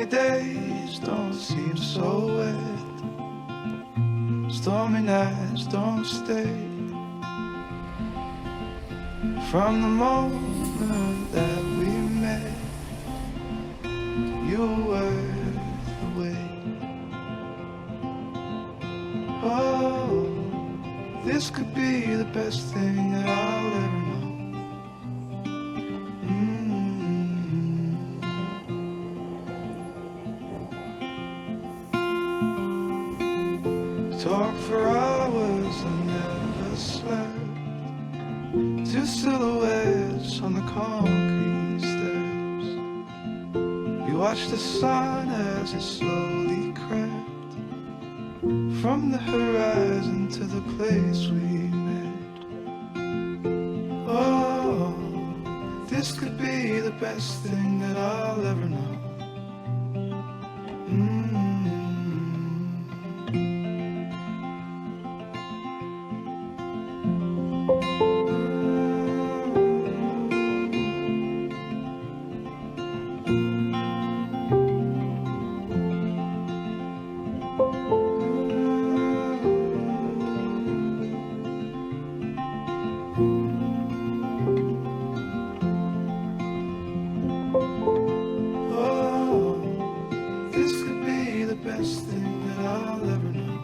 days don't seem so wet. Stormy nights don't stay. From the moment that we met, you were worth the wait. Oh, this could be the best thing that I'll ever know. Talk for hours and never slept. Two silhouettes on the concrete steps. We watched the sun as it slowly crept from the horizon to the place we met. Oh, this could be the best thing that I'll ever know. Best thing that I'll ever know.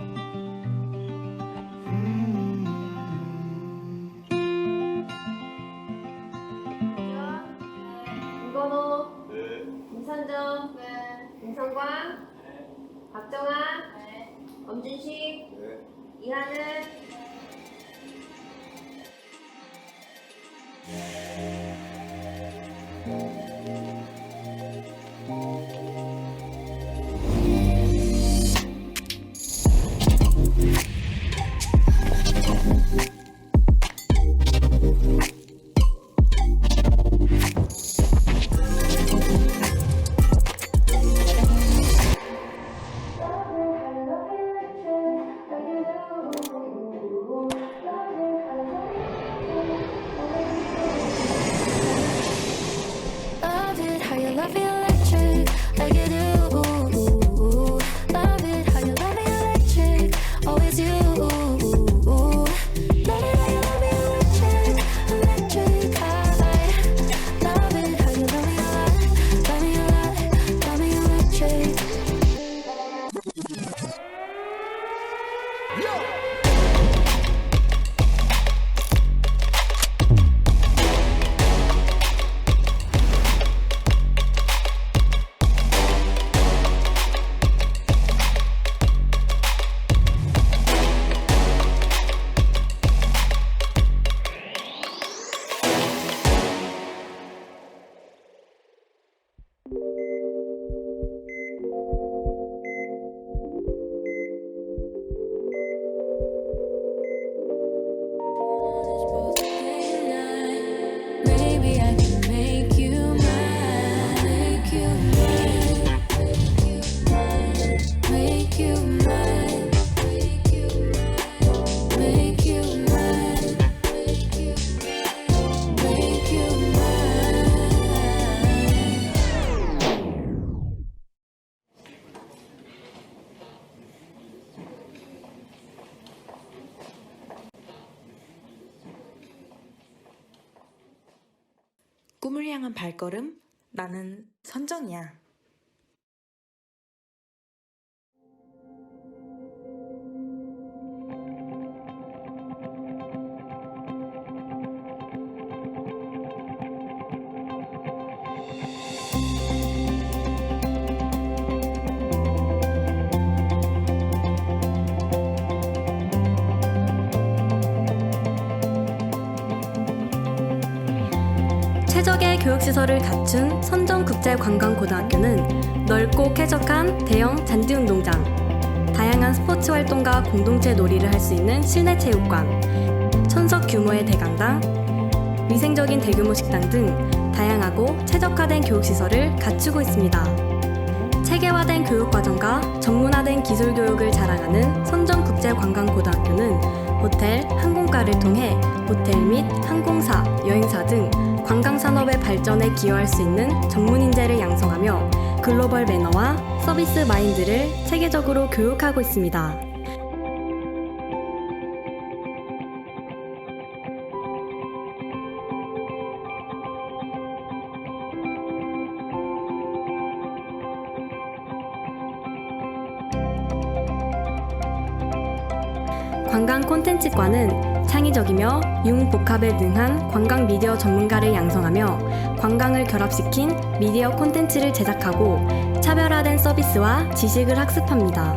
김건호, 김선정, 김성광, 박정아, 엄준식, 이하늘. 꿈을 향한 발걸음? 나는 선정이야. 최적의 교육시설을 갖춘 선정국제관광고등학교는 넓고 쾌적한 대형 잔디운동장, 다양한 스포츠 활동과 공동체 놀이를 할 수 있는 실내 체육관, 천석 규모의 대강당, 위생적인 대규모 식당 등 다양하고 최적화된 교육시설을 갖추고 있습니다. 체계화된 교육과정과 전문화된 기술교육을 자랑하는 선정국제관광고등학교는 호텔, 항공과를 통해 호텔 및 항공사, 여행사 등 관광산업의 발전에 기여할 수 있는 전문 인재를 양성하며 글로벌 매너와 서비스 마인드를 체계적으로 교육하고 있습니다. 관광 콘텐츠과는 창의적이며 융복합에 능한 관광 미디어 전문가를 양성하며 관광을 결합시킨 미디어 콘텐츠를 제작하고 차별화된 서비스와 지식을 학습합니다.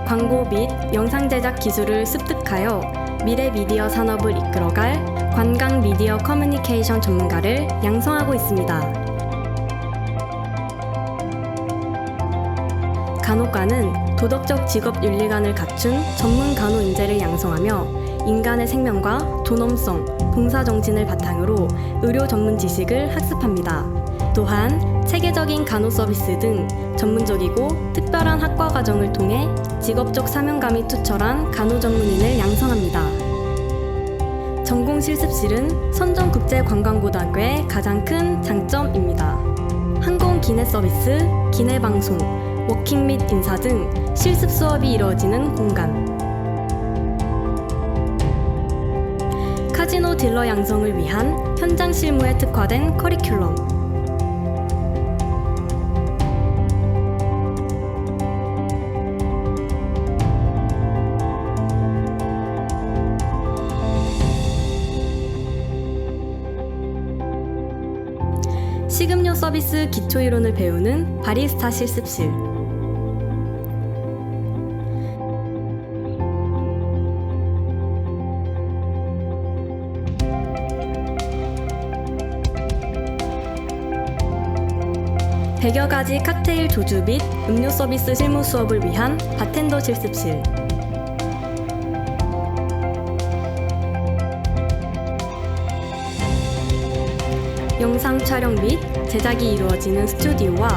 광고 및 영상 제작 기술을 습득하여 미래 미디어 산업을 이끌어갈 관광 미디어 커뮤니케이션 전문가를 양성하고 있습니다. 간호과는 도덕적 직업 윤리관을 갖춘 전문 간호 인재를 양성하며 인간의 생명과 존엄성, 봉사정신을 바탕으로 의료 전문 지식을 학습합니다. 또한 체계적인 간호 서비스 등 전문적이고 특별한 학과 과정을 통해 직업적 사명감이 투철한 간호 전문인을 양성합니다. 전공 실습실은 선정국제관광고등학교의 가장 큰 장점입니다. 항공 기내 서비스, 기내 방송, 워킹 및 인사 등 실습 수업이 이루어지는 공간. 카지노 딜러 양성을 위한 현장 실무에 특화된 커리큘럼. 식음료 서비스 기초이론을 배우는 바리스타 실습실. 백여 가지 칵테일 조주 및 음료 서비스 실무 수업을 위한 바텐더 실습실. 영상 촬영 및 제작이 이루어지는 스튜디오와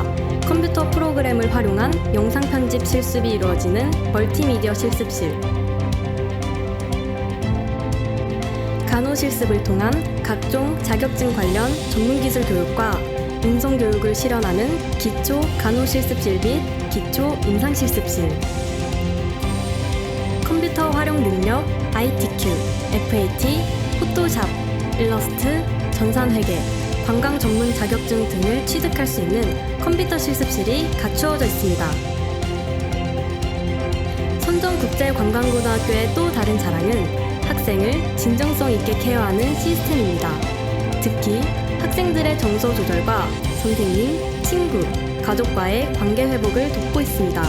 컴퓨터 프로그램을 활용한 영상 편집 실습이 이루어지는 멀티미디어 실습실. 간호 실습을 통한 각종 자격증 관련 전문기술 교육과 운송교육을 실현하는 기초 간호실습실 및 기초 임상실습실. 컴퓨터 활용 능력, ITQ, FAT, 포토샵, 일러스트, 전산회계, 관광 전문 자격증 등을 취득할 수 있는 컴퓨터 실습실이 갖추어져 있습니다. 선정국제관광고등학교의 또 다른 자랑은 학생을 진정성 있게 케어하는 시스템입니다. 특히 학생들의 정서 조절과 선생님, 친구, 가족과의 관계 회복을 돕고 있습니다.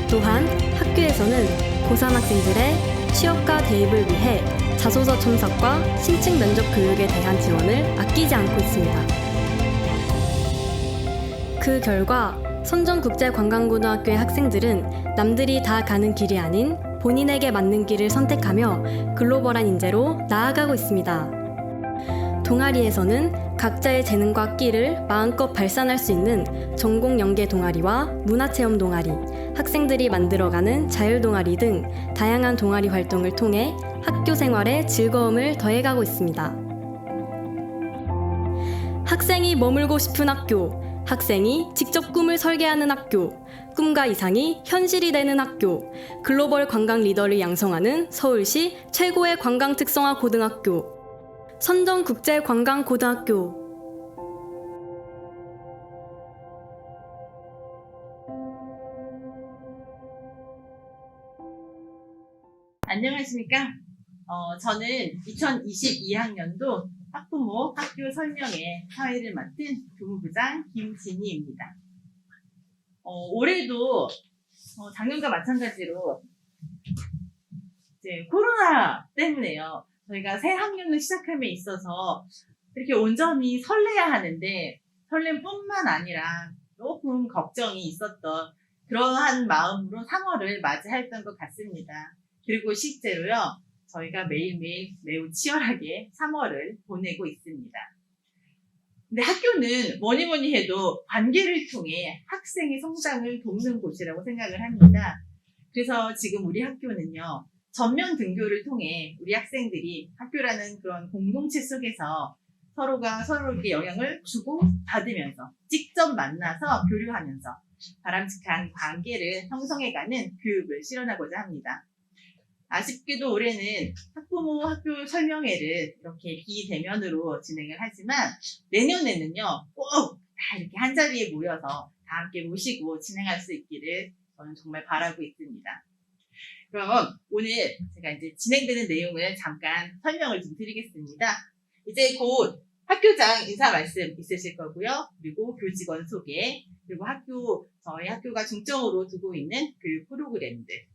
또한 학교에서는 고3 학생들의 취업과 대입을 위해 자소서 첨삭과 신층 면접 교육에 대한 지원을 아끼지 않고 있습니다. 그 결과 선정국제관광고등학교의 학생들은 남들이 다 가는 길이 아닌 본인에게 맞는 길을 선택하며 글로벌한 인재로 나아가고 있습니다. 동아리에서는 각자의 재능과 끼를 마음껏 발산할 수 있는 전공 연계 동아리와 문화체험 동아리, 학생들이 만들어가는 자율 동아리 등 다양한 동아리 활동을 통해 학교 생활에 즐거움을 더해가고 있습니다. 학생이 머물고 싶은 학교, 학생이 직접 꿈을 설계하는 학교, 꿈과 이상이 현실이 되는 학교, 글로벌 관광 리더를 양성하는 서울시 최고의 관광 특성화 고등학교, 선정국제관광고등학교. 안녕하십니까? 저는 2022학년도 학부모 학교 설명회 사회를 맡은 교무부장 김진희입니다. 올해도 작년과 마찬가지로 이제 코로나 때문에요. 저희가 새 학년을 시작함에 있어서 이렇게 온전히 설레야 하는데 설렘뿐만 아니라 조금 걱정이 있었던 그러한 마음으로 3월을 맞이했던 것 같습니다. 그리고 실제로요, 저희가 매일매일 매우 치열하게 3월을 보내고 있습니다. 근데 학교는 뭐니 해도 관계를 통해 학생의 성장을 돕는 곳이라고 생각을 합니다. 그래서 지금 우리 학교는요, 전면 등교를 통해 우리 학생들이 학교라는 그런 공동체 속에서 서로가 서로에게 영향을 주고 받으면서 직접 만나서 교류하면서 바람직한 관계를 형성해가는 교육을 실현하고자 합니다. 아쉽게도 올해는 학부모 학교 설명회를 이렇게 비대면으로 진행을 하지만 내년에는요 꼭 다 이렇게 한자리에 모여서 다 함께 모시고 진행할 수 있기를 저는 정말 바라고 있습니다. 그럼 오늘 제가 이제 진행되는 내용을 잠깐 설명을 좀 드리겠습니다. 이제 곧 학교장 인사 말씀 있으실 거고요. 그리고 교직원 소개, 그리고 저희 학교가 중점으로 두고 있는 교육 프로그램들,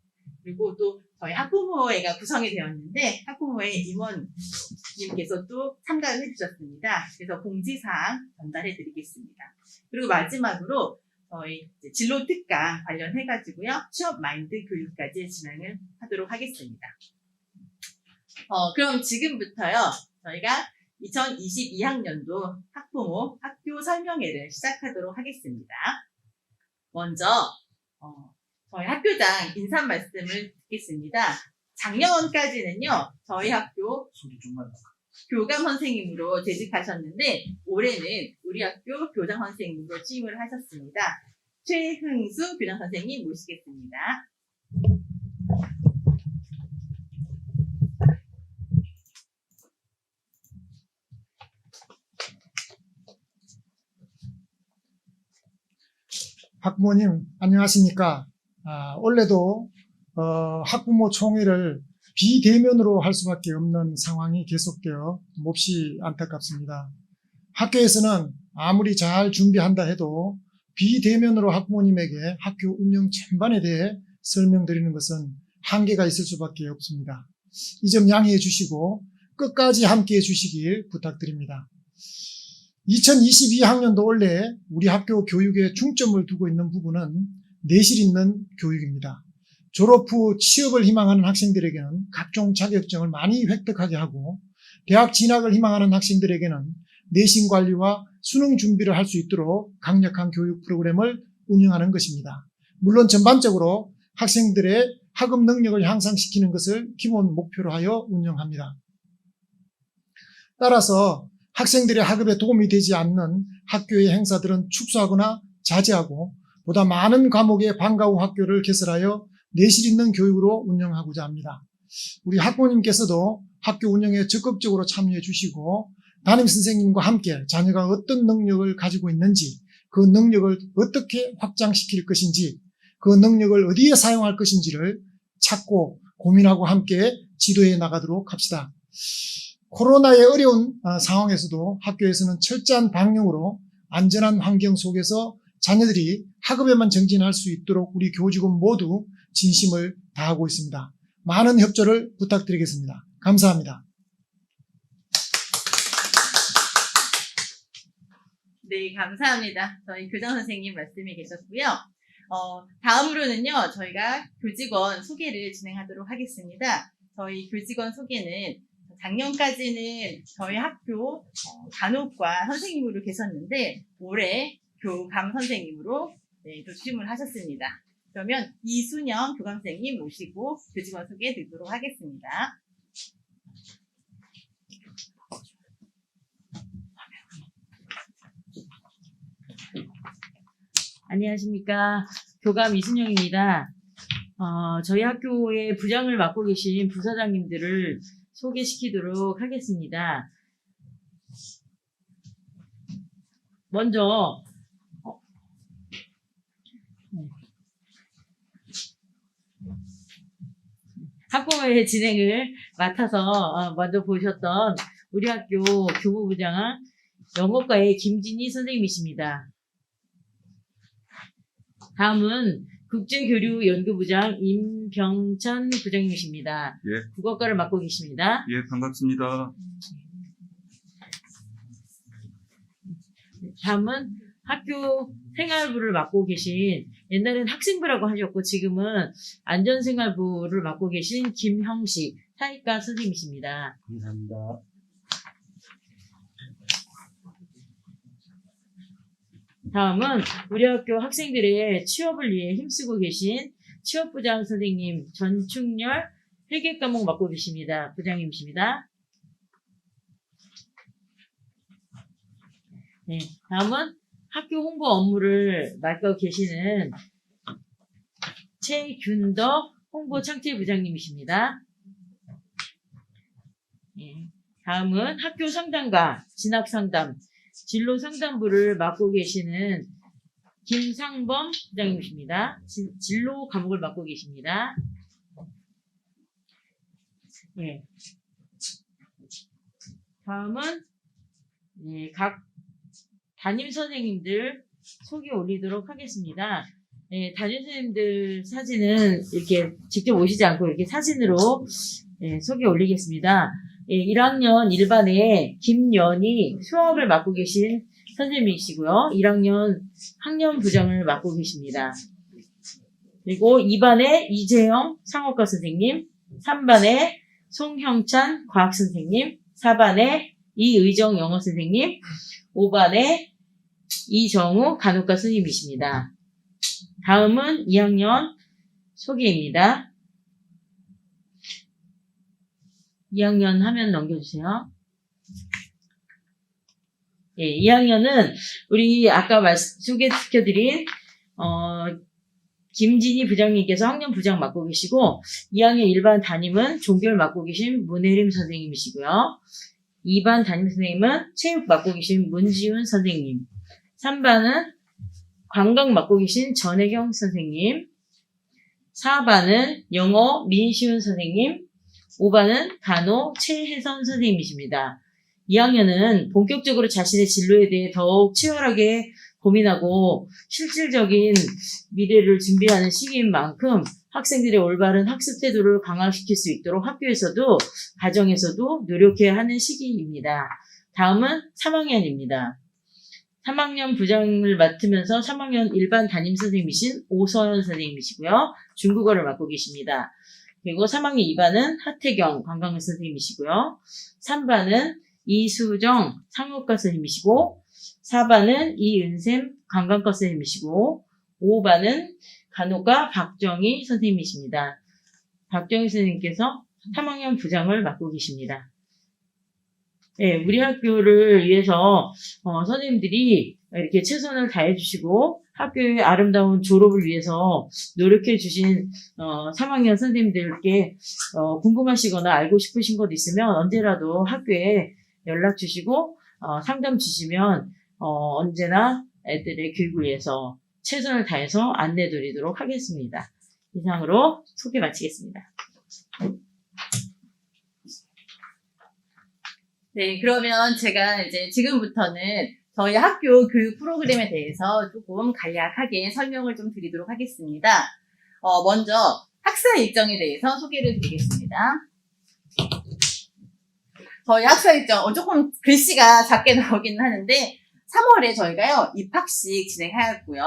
그리고 또 저희 학부모회가 구성이 되었는데 학부모회 임원님께서 또 참가를 해주셨습니다. 그래서 공지사항 전달해 드리겠습니다. 그리고 마지막으로 저희 이제 진로 특강 관련해가지고요. 취업 마인드 교육까지 진행을 하도록 하겠습니다. 그럼 지금부터요. 저희가 2022학년도 학부모 학교 설명회를 시작하도록 하겠습니다. 먼저 저희 학교장 인사 말씀을 듣겠습니다. 작년까지는요. 저희 학교 교감 선생님으로 재직하셨는데 올해는 우리 학교 교장 선생님으로 취임을 하셨습니다. 최흥수 교장 선생님 모시겠습니다. 학부모님 안녕하십니까? 올해도 학부모 총회를 비대면으로 할 수밖에 없는 상황이 계속되어 몹시 안타깝습니다. 학교에서는 아무리 잘 준비한다 해도 비대면으로 학부모님에게 학교 운영 전반에 대해 설명드리는 것은 한계가 있을 수밖에 없습니다. 이 점 양해해 주시고 끝까지 함께해 주시길 부탁드립니다. 2022학년도 원래 우리 학교 교육에 중점을 두고 있는 부분은 내실 있는 교육입니다. 졸업 후 취업을 희망하는 학생들에게는 각종 자격증을 많이 획득하게 하고 대학 진학을 희망하는 학생들에게는 내신 관리와 수능 준비를 할 수 있도록 강력한 교육 프로그램을 운영하는 것입니다. 물론 전반적으로 학생들의 학업 능력을 향상시키는 것을 기본 목표로 하여 운영합니다. 따라서 학생들의 학업에 도움이 되지 않는 학교의 행사들은 축소하거나 자제하고 보다 많은 과목의 방과 후 학교를 개설하여 내실 있는 교육으로 운영하고자 합니다. 우리 학부모님께서도 학교 운영에 적극적으로 참여해 주시고 담임선생님과 함께 자녀가 어떤 능력을 가지고 있는지 그 능력을 어떻게 확장시킬 것인지 그 능력을 어디에 사용할 것인지를 찾고 고민하고 함께 지도해 나가도록 합시다. 코로나의 어려운 상황에서도 학교에서는 철저한 방역으로 안전한 환경 속에서 자녀들이 학업에만 정진할 수 있도록 우리 교직원 모두 진심을 다하고 있습니다. 많은 협조를 부탁드리겠습니다. 감사합니다. 네, 감사합니다. 저희 교장 선생님 말씀이 계셨고요. 다음으로는요, 저희가 교직원 소개를 진행하도록 하겠습니다. 저희 교직원 소개는 작년까지는 저희 학교 간호과 선생님으로 계셨는데 올해 교감 선생님으로 또 취임을 하셨습니다. 그러면 이순영 교감 선생님 모시고 교직원 소개 드리도록 하겠습니다. 안녕하십니까. 교감 이순영입니다. 저희 학교의 부장을 맡고 계신 부사장님들을 소개시키도록 하겠습니다. 먼저 학부모회 진행을 맡아서 먼저 보셨던 우리 학교 교무부장 영어과의 김진희 선생님이십니다. 다음은 국제교류연구부장 임병찬 부장님이십니다. 예. 국어과를 맡고 계십니다. 예, 반갑습니다. 다음은 학교 생활부를 맡고 계신, 옛날엔 학생부라고 하셨고 지금은 안전생활부를 맡고 계신 김형식 사회과 선생님이십니다. 감사합니다. 다음은 우리 학교 학생들의 취업을 위해 힘쓰고 계신 취업부장 선생님 전충렬 회계과목 맡고 계십니다. 부장님이십니다. 네, 다음은 학교 홍보 업무를 맡고 계시는 최균덕 홍보 창퇴부장님이십니다. 네, 다음은 학교 상담과 진학 상담, 진로 상담부를 맡고 계시는 김상범 부장님이십니다. 진로 과목을 맡고 계십니다. 예. 다음은 각 담임 선생님들 소개 올리도록 하겠습니다. 담임 선생님들 사진은 이렇게 직접 오시지 않고 이렇게 사진으로 소개 올리겠습니다. 1학년 1반에 김연희 수학을 맡고 계신 선생님이시고요. 1학년 학년 부장을 맡고 계십니다. 그리고 2반에 이재영 상업과 선생님, 3반에 송형찬 과학 선생님, 4반에 이의정 영어 선생님, 5반에 이정우 간호과 선생님이십니다. 다음은 2학년 소개입니다. 2학년 화면 넘겨주세요. 예, 2학년은 우리 아까 소개시켜드린 김진희 부장님께서 학년 부장 맡고 계시고 2학년 1반 담임은 종결 맡고 계신 문혜림 선생님이시고요. 2반 담임 선생님은 체육 맡고 계신 문지훈 선생님, 3반은 관광 맡고 계신 전혜경 선생님, 4반은 영어 민시훈 선생님, 5반은 간호 최혜선 선생님이십니다. 2학년은 본격적으로 자신의 진로에 대해 더욱 치열하게 고민하고 실질적인 미래를 준비하는 시기인 만큼 학생들의 올바른 학습 태도를 강화시킬 수 있도록 학교에서도 가정에서도 노력해야 하는 시기입니다. 다음은 3학년입니다. 3학년 부장을 맡으면서 3학년 일반 담임 선생님이신 오서연 선생님이시고요. 중국어를 맡고 계십니다. 그리고 3학년 2반은 하태경 관광 선생님이시고요. 3반은 이수정 상업과 선생님이시고 4반은 이은샘 관광과 선생님이시고 5반은 간호과 박정희 선생님이십니다. 박정희 선생님께서 3학년 부장을 맡고 계십니다. 네, 우리 학교를 위해서 선생님들이 이렇게 최선을 다해 주시고 학교의 아름다운 졸업을 위해서 노력해 주신 3학년 선생님들께 궁금하시거나 알고 싶으신 것 있으면 언제라도 학교에 연락 주시고 상담 주시면 언제나 애들의 교육을 위해서 최선을 다해서 안내 드리도록 하겠습니다. 이상으로 소개 마치겠습니다. 네, 그러면 제가 이제 지금부터는 저희 학교 교육 프로그램에 대해서 조금 간략하게 설명을 좀 드리도록 하겠습니다. 먼저 학사 일정에 대해서 소개를 드리겠습니다. 저희 학사 일정, 조금 글씨가 작게 나오긴 하는데, 3월에 저희가요, 입학식 진행하였고요.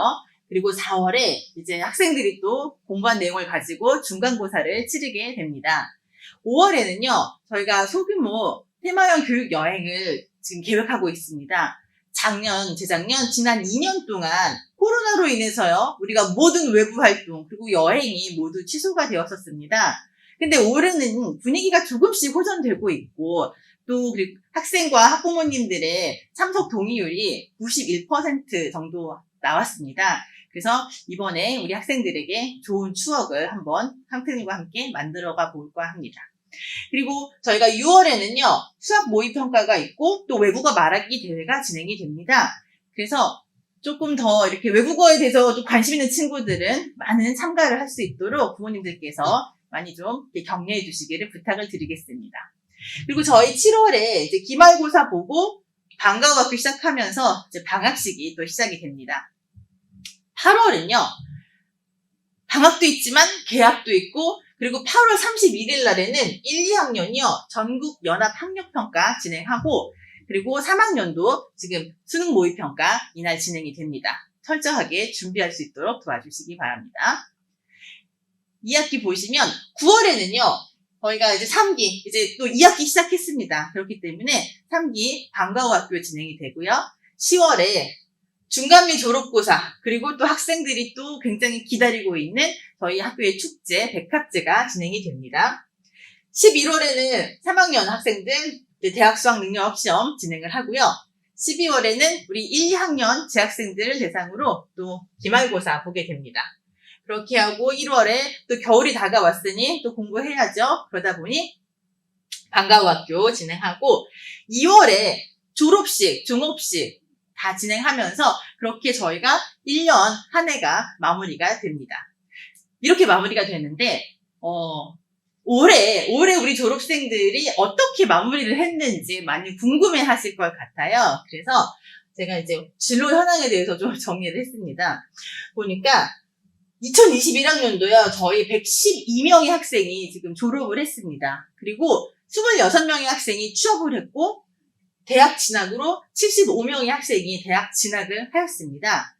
그리고 4월에 이제 학생들이 또 공부한 내용을 가지고 중간고사를 치르게 됩니다. 5월에는요, 저희가 소규모 테마형 교육 여행을 지금 계획하고 있습니다. 재작년, 지난 2년 동안 코로나로 인해서요, 우리가 모든 외부 활동, 그리고 여행이 모두 취소가 되었었습니다. 근데 올해는 분위기가 조금씩 호전되고 있고, 또 학생과 학부모님들의 참석 동의율이 91% 정도 나왔습니다. 그래서 이번에 우리 학생들에게 좋은 추억을 한번 학생들과 함께 만들어가 볼까 합니다. 그리고 저희가 6월에는요, 수학 모의평가가 있고 또 외국어 말하기 대회가 진행이 됩니다. 그래서 조금 더 이렇게 외국어에 대해서 좀 관심 있는 친구들은 많은 참가를 할 수 있도록 부모님들께서 많이 좀 격려해 주시기를 부탁을 드리겠습니다. 그리고 저희 7월에 이제 기말고사 보고 방과후 학교 시작하면서 이제 방학식이 또 시작이 됩니다. 8월은요, 방학도 있지만 개학도 있고, 그리고 8월 31일 날에는 1, 2학년이요, 전국 연합 학력평가 진행하고, 그리고 3학년도 지금 수능 모의평가 이날 진행이 됩니다. 철저하게 준비할 수 있도록 도와주시기 바랍니다. 2학기 보시면 9월에는요, 저희가 이제 3기, 이제 또 2학기 시작했습니다. 그렇기 때문에 3기 방과후 학교 진행이 되고요. 10월에 중간 및 졸업고사, 그리고 또 학생들이 또 굉장히 기다리고 있는 저희 학교의 축제, 백학제가 진행이 됩니다. 11월에는 3학년 학생들 대학 수학 능력 시험 진행을 하고요. 12월에는 우리 1, 2학년 재학생들을 대상으로 또 기말고사 보게 됩니다. 그렇게 하고 1월에 또 겨울이 다가왔으니 또 공부해야죠. 그러다 보니 방과후 학교 진행하고 2월에 졸업식, 종업식 다 진행하면서 그렇게 저희가 1년 한 해가 마무리가 됩니다. 이렇게 마무리가 되는데 올해 우리 졸업생들이 어떻게 마무리를 했는지 많이 궁금해 하실 것 같아요. 그래서 제가 이제 진로 현황에 대해서 좀 정리를 했습니다. 보니까 2021학년도요, 저희 112명의 학생이 지금 졸업을 했습니다. 그리고 26명의 학생이 취업을 했고, 대학 진학으로 75명의 학생이 대학 진학을 하였습니다.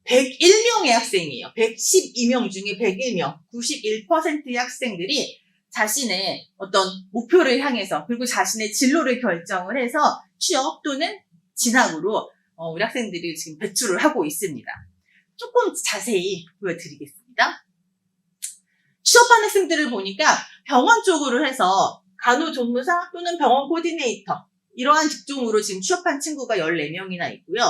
101명의 학생이에요. 112명 중에 101명, 91%의 학생들이 자신의 어떤 목표를 향해서, 그리고 자신의 진로를 결정을 해서 취업 또는 진학으로 우리 학생들이 지금 배출을 하고 있습니다. 조금 자세히 보여드리겠습니다. 취업한 학생들을 보니까 병원 쪽으로 해서 간호조무사 또는 병원 코디네이터 이러한 직종으로 지금 취업한 친구가 14명이나 있고요.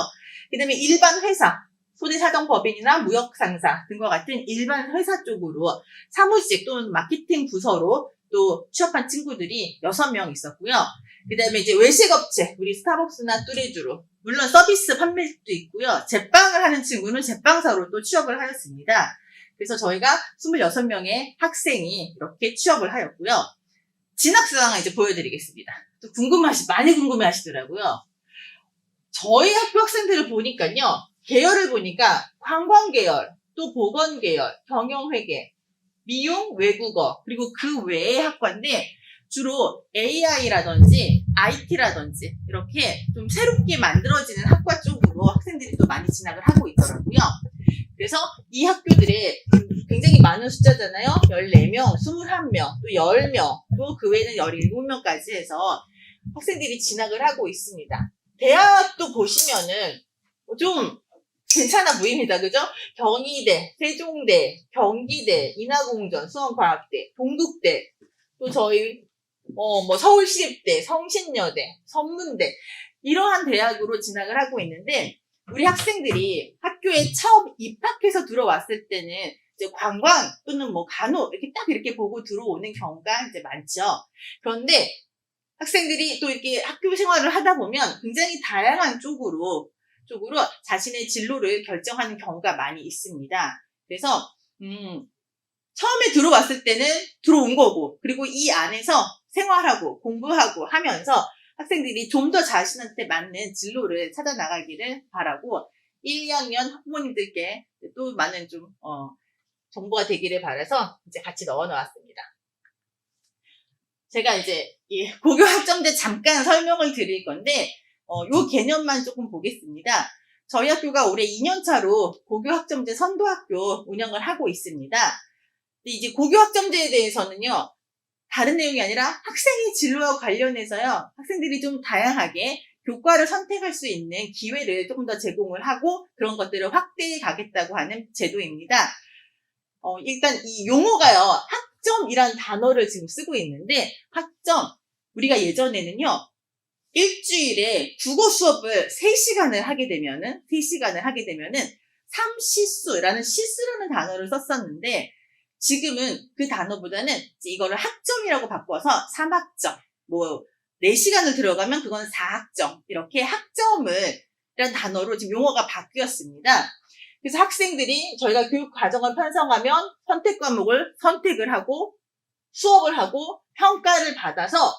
그 다음에 일반 회사, 손해사정법인이나 무역상사 등과 같은 일반 회사 쪽으로 사무직 또는 마케팅 부서로 또 취업한 친구들이 6명 있었고요. 그 다음에 이제 외식업체, 우리 스타벅스나 뚜레쥬로, 물론 서비스 판매직도 있고요. 제빵을 하는 친구는 제빵사로 또 취업을 하였습니다. 그래서 저희가 26명의 학생이 이렇게 취업을 하였고요. 진학상황을 이제 보여드리겠습니다. 또 많이 궁금해 하시더라고요. 저희 학교 학생들을 보니까요. 계열을 보니까 관광계열, 또 보건계열, 경영회계, 미용, 외국어, 그리고 그 외의 학과인데 주로 AI라든지 IT라든지 이렇게 좀 새롭게 만들어지는 학과 쪽으로 학생들이 또 많이 진학을 하고 있더라고요. 그래서 이 학교들에 굉장히 많은 숫자잖아요. 14명, 21명, 또 10명, 또 그 외에는 17명까지 해서 학생들이 진학을 하고 있습니다. 대학도 보시면은 좀 괜찮아 보입니다. 그죠? 경희대, 세종대, 경기대, 인하공전, 수원과학대, 동국대, 또 저희 서울시립대, 성신여대, 선문대 이러한 대학으로 진학을 하고 있는데 우리 학생들이 학교에 처음 입학해서 들어왔을 때는 이제 관광 또는 간호 이렇게 보고 들어오는 경우가 이제 많죠. 그런데 학생들이 또 이렇게 학교 생활을 하다 보면 굉장히 다양한 쪽으로 자신의 진로를 결정하는 경우가 많이 있습니다. 그래서 처음에 들어왔을 때는 들어온 거고 그리고 이 안에서 생활하고 공부하고 하면서 학생들이 좀 더 자신한테 맞는 진로를 찾아 나가기를 바라고 1, 2학년 학부모님들께 또 많은 정보가 되기를 바라서 이제 같이 넣어 놓았습니다. 제가 이제 이 고교 학점제 잠깐 설명을 드릴 건데 요 개념만 조금 보겠습니다. 저희 학교가 올해 2년차로 고교 학점제 선도학교 운영을 하고 있습니다. 근데 이제 고교 학점제에 대해서는요. 다른 내용이 아니라 학생의 진로와 관련해서요. 학생들이 좀 다양하게 교과를 선택할 수 있는 기회를 조금 더 제공을 하고 그런 것들을 확대해 가겠다고 하는 제도입니다. 일단 이 용어가요. 학점이란 단어를 지금 쓰고 있는데 학점, 우리가 예전에는요. 일주일에 국어 수업을 3시간을 하게 되면은 삼시수라는 시수라는 단어를 썼었는데 지금은 그 단어보다는 이거를 학점이라고 바꿔서 3학점, 4시간을 들어가면 그건 4학점, 이렇게 학점을 이란 단어로 지금 용어가 바뀌었습니다. 그래서 학생들이 저희가 교육 과정을 편성하면 선택 과목을 선택을 하고 수업을 하고 평가를 받아서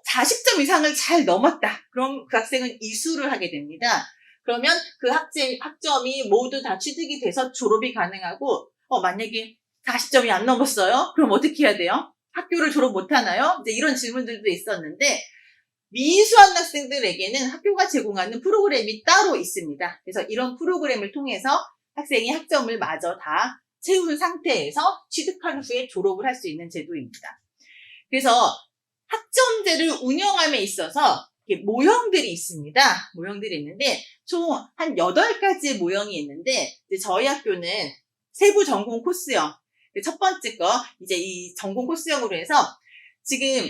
40점 이상을 잘 넘었다. 그럼 그 학생은 이수를 하게 됩니다. 그러면 그 학점이 모두 다 취득이 돼서 졸업이 가능하고 만약에 40점이 안 넘었어요? 그럼 어떻게 해야 돼요? 학교를 졸업 못하나요? 이제 이런 질문들도 있었는데 미수한 학생들에게는 학교가 제공하는 프로그램이 따로 있습니다. 그래서 이런 프로그램을 통해서 학생이 학점을 마저 다 채운 상태에서 취득한 후에 졸업을 할 수 있는 제도입니다. 그래서 학점제를 운영함에 있어서 모형들이 있습니다. 모형들이 있는데 총 한 8가지의 모형이 있는데 이제 저희 학교는 세부 전공 코스형 첫 번째 거 이제 이 전공 코스형으로 해서 지금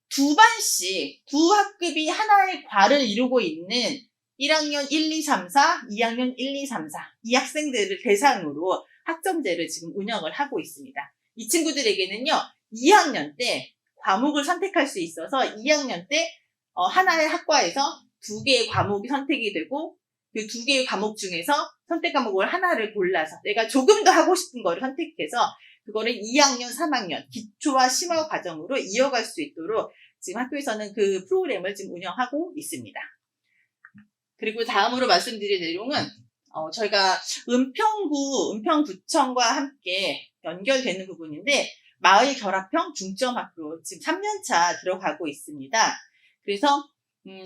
두 반씩 두 학급이 하나의 과를 이루고 있는 1학년 1, 2, 3, 4, 2학년 1, 2, 3, 4 이 학생들을 대상으로 학점제를 지금 운영을 하고 있습니다. 이 친구들에게는요 2학년 때 과목을 선택할 수 있어서 2학년 때 하나의 학과에서 두 개의 과목이 선택이 되고 그 두 개의 과목 중에서 선택 과목을 하나를 골라서 내가 조금 더 하고 싶은 거를 선택해서 그거를 2학년, 3학년 기초와 심화 과정으로 이어갈 수 있도록 지금 학교에서는 그 프로그램을 지금 운영하고 있습니다. 그리고 다음으로 말씀드릴 내용은 저희가 은평구청과 함께 연결되는 부분인데 마을 결합형 중점학교 지금 3년차 들어가고 있습니다. 그래서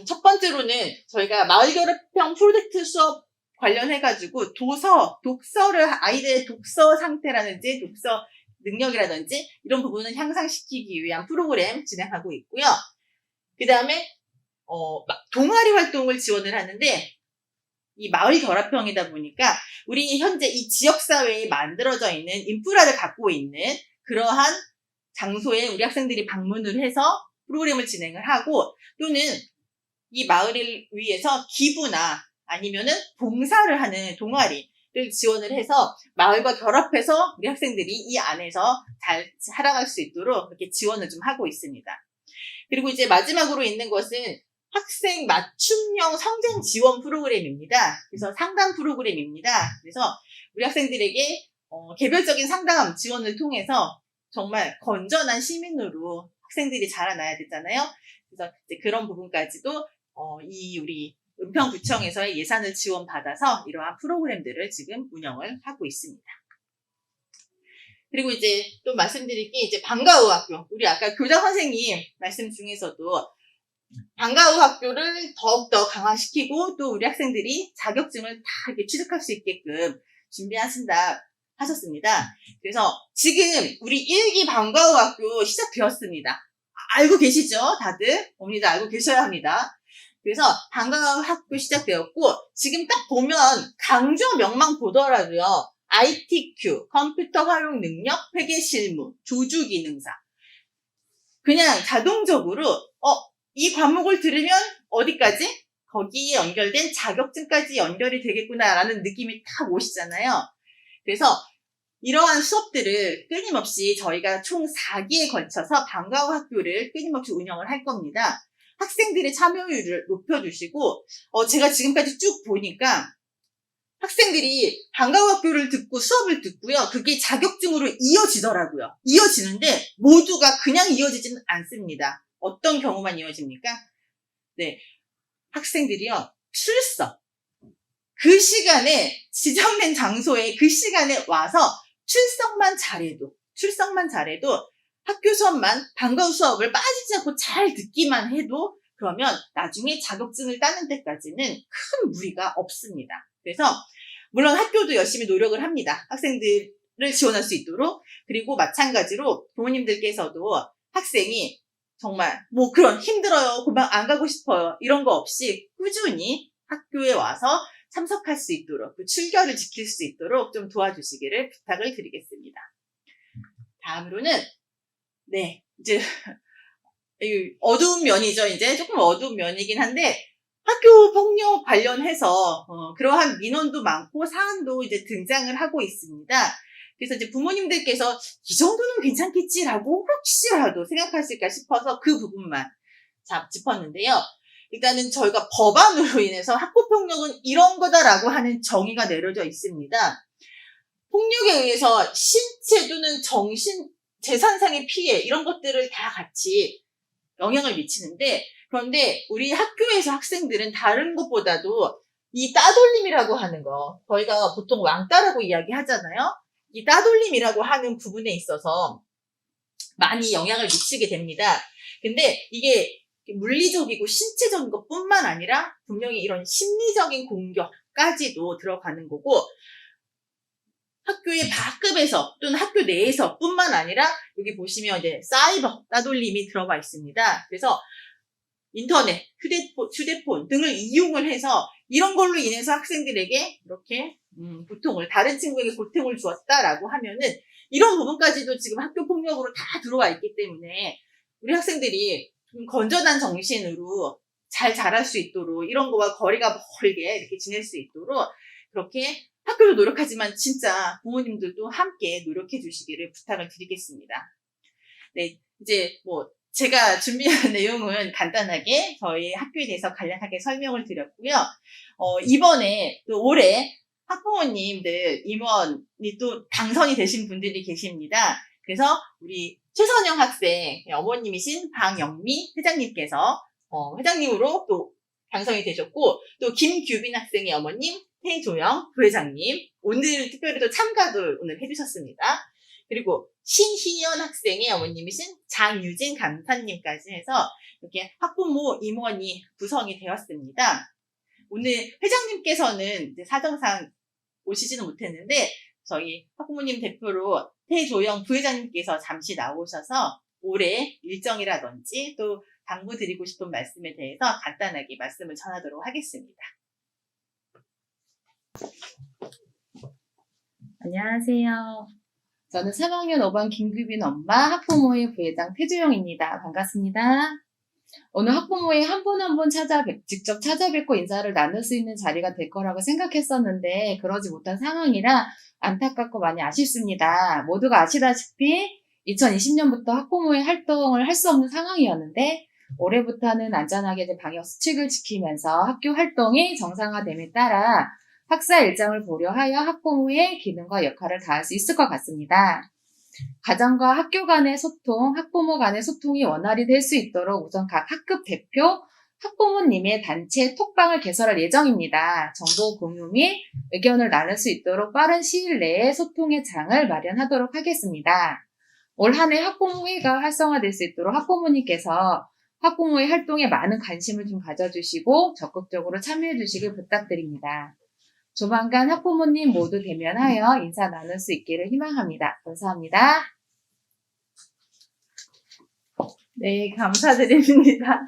첫 번째로는 저희가 마을 결합형 프로젝트 수업 관련해가지고 독서를 아이들의 독서 상태라든지 독서 능력이라든지 이런 부분을 향상시키기 위한 프로그램 진행하고 있고요. 그 다음에 동아리 활동을 지원을 하는데 이 마을 결합형이다 보니까 우리 현재 이 지역사회에 만들어져 있는 인프라를 갖고 있는 그러한 장소에 우리 학생들이 방문을 해서 프로그램을 진행을 하고 또는 이 마을을 위해서 기부나 아니면은 봉사를 하는 동아리를 지원을 해서 마을과 결합해서 우리 학생들이 이 안에서 잘 살아갈 수 있도록 이렇게 지원을 좀 하고 있습니다. 그리고 이제 마지막으로 있는 것은 학생 맞춤형 성장 지원 프로그램입니다. 그래서 상담 프로그램입니다. 그래서 우리 학생들에게 개별적인 상담 지원을 통해서 정말 건전한 시민으로 학생들이 자라나야 되잖아요. 그래서 이제 그런 부분까지도 이 우리 은평구청에서의 예산을 지원받아서 이러한 프로그램들을 지금 운영을 하고 있습니다. 그리고 이제 또 말씀드릴 게 이제 방과후 학교. 우리 아까 교장 선생님 말씀 중에서도 방과후 학교를 더욱더 강화시키고 또 우리 학생들이 자격증을 다 이렇게 취득할 수 있게끔 준비하신다 하셨습니다. 그래서 지금 우리 1기 방과후 학교 시작되었습니다. 알고 계시죠? 다들? 어머니들 알고 계셔야 합니다. 그래서 방과후 학교 시작되었고 지금 딱 보면 강조 명만 보더라도요. ITQ, 컴퓨터 활용 능력, 회계 실무, 조주 기능사. 그냥 자동적으로 이 과목을 들으면 어디까지? 거기에 연결된 자격증까지 연결이 되겠구나라는 느낌이 딱 오시잖아요. 그래서 이러한 수업들을 끊임없이 저희가 총 4기에 걸쳐서 방과후 학교를 끊임없이 운영을 할 겁니다. 학생들의 참여율을 높여주시고 제가 지금까지 쭉 보니까 학생들이 방과후 학교를 듣고 수업을 듣고요. 그게 자격증으로 이어지더라고요. 이어지는데 모두가 그냥 이어지지는 않습니다. 어떤 경우만 이어집니까? 네, 학생들이요. 출석. 그 시간에 지정된 장소에 그 시간에 와서 출석만 잘해도 학교 수업만 방과후 수업을 빠지지 않고 잘 듣기만 해도 그러면 나중에 자격증을 따는 데까지는 큰 무리가 없습니다. 그래서 물론 학교도 열심히 노력을 합니다. 학생들을 지원할 수 있도록. 그리고 마찬가지로 부모님들께서도 학생이 정말 그런 힘들어요, 금방 안 가고 싶어요 이런 거 없이 꾸준히 학교에 와서 참석할 수 있도록 그 출결을 지킬 수 있도록 좀 도와주시기를 부탁을 드리겠습니다. 다음으로는 이제 어두운 면이죠. 이제 조금 어두운 면이긴 한데 학교 폭력 관련해서 그러한 민원도 많고 사안도 이제 등장을 하고 있습니다. 그래서 이제 부모님들께서 이 정도는 괜찮겠지라고 혹시라도 생각하실까 싶어서 그 부분만 짚었는데요. 일단은 저희가 법안으로 인해서 학교폭력은 이런 거다라고 하는 정의가 내려져 있습니다. 폭력에 의해서 신체 또는 정신, 재산상의 피해 이런 것들을 다 같이 영향을 미치는데 그런데 우리 학교에서 학생들은 다른 것보다도 이 따돌림이라고 하는 거 저희가 보통 왕따라고 이야기하잖아요. 이 따돌림이라고 하는 부분에 있어서 많이 영향을 미치게 됩니다. 근데 이게 물리적이고 신체적인 것뿐만 아니라 분명히 이런 심리적인 공격까지도 들어가는 거고 학교의 밖에서 또는 학교 내에서 뿐만 아니라 여기 보시면 이제 사이버 따돌림이 들어가 있습니다. 그래서 인터넷, 휴대폰 등을 이용을 해서 이런 걸로 인해서 학생들에게 이렇게 다른 친구에게 고통을 주었다라고 하면은 이런 부분까지도 지금 학교 폭력으로 다 들어와 있기 때문에 우리 학생들이 좀 건전한 정신으로 잘 자랄 수 있도록 이런 거와 거리가 멀게 이렇게 지낼 수 있도록 그렇게 학교도 노력하지만 진짜 부모님들도 함께 노력해 주시기를 부탁을 드리겠습니다. 네, 이제 뭐 제가 준비한 내용은 간단하게 저희 학교에 대해서 간략하게 설명을 드렸고요. 이번에 또 올해 학부모님들 임원이 또 당선이 되신 분들이 계십니다. 그래서 우리 최선영 학생 어머님이신 방영미 회장님께서 회장님으로 또 당선이 되셨고, 또 김규빈 학생의 어머님 태조영 부회장님 오늘 특별히 또 참가도 오늘 해주셨습니다. 그리고 신희연 학생의 어머님이신 장유진 감사님까지 해서 이렇게 학부모 임원이 구성이 되었습니다. 오늘 회장님께서는 이제 사정상 오시지는 못했는데 저희 학부모님 대표로 태조영 부회장님께서 잠시 나오셔서 올해 일정이라든지 또 당부드리고 싶은 말씀에 대해서 간단하게 말씀을 전하도록 하겠습니다. 안녕하세요. 저는 3학년 5반 김규빈 엄마 학부모회 부회장 태주영입니다. 반갑습니다. 오늘 학부모회 한 분 한 분 직접 찾아뵙고 인사를 나눌 수 있는 자리가 될 거라고 생각했었는데 그러지 못한 상황이라 안타깝고 많이 아쉽습니다. 모두가 아시다시피 2020년부터 학부모회 활동을 할 수 없는 상황이었는데 올해부터는 안전하게 방역 수칙을 지키면서 학교 활동이 정상화됨에 따라 학사 일정을 고려하여 학부모의 기능과 역할을 다할 수 있을 것 같습니다. 가정과 학교 간의 소통, 학부모 간의 소통이 원활히 될 수 있도록 우선 각 학급 대표, 학부모님의 단체 톡방을 개설할 예정입니다. 정보 공유 및 의견을 나눌 수 있도록 빠른 시일 내에 소통의 장을 마련하도록 하겠습니다. 올 한 해 학부모회가 활성화될 수 있도록 학부모님께서 학부모의 활동에 많은 관심을 좀 가져주시고 적극적으로 참여해 주시길 부탁드립니다. 조만간 학부모님 모두 대면하여 인사 나눌 수 있기를 희망합니다. 감사합니다. 네, 감사드립니다.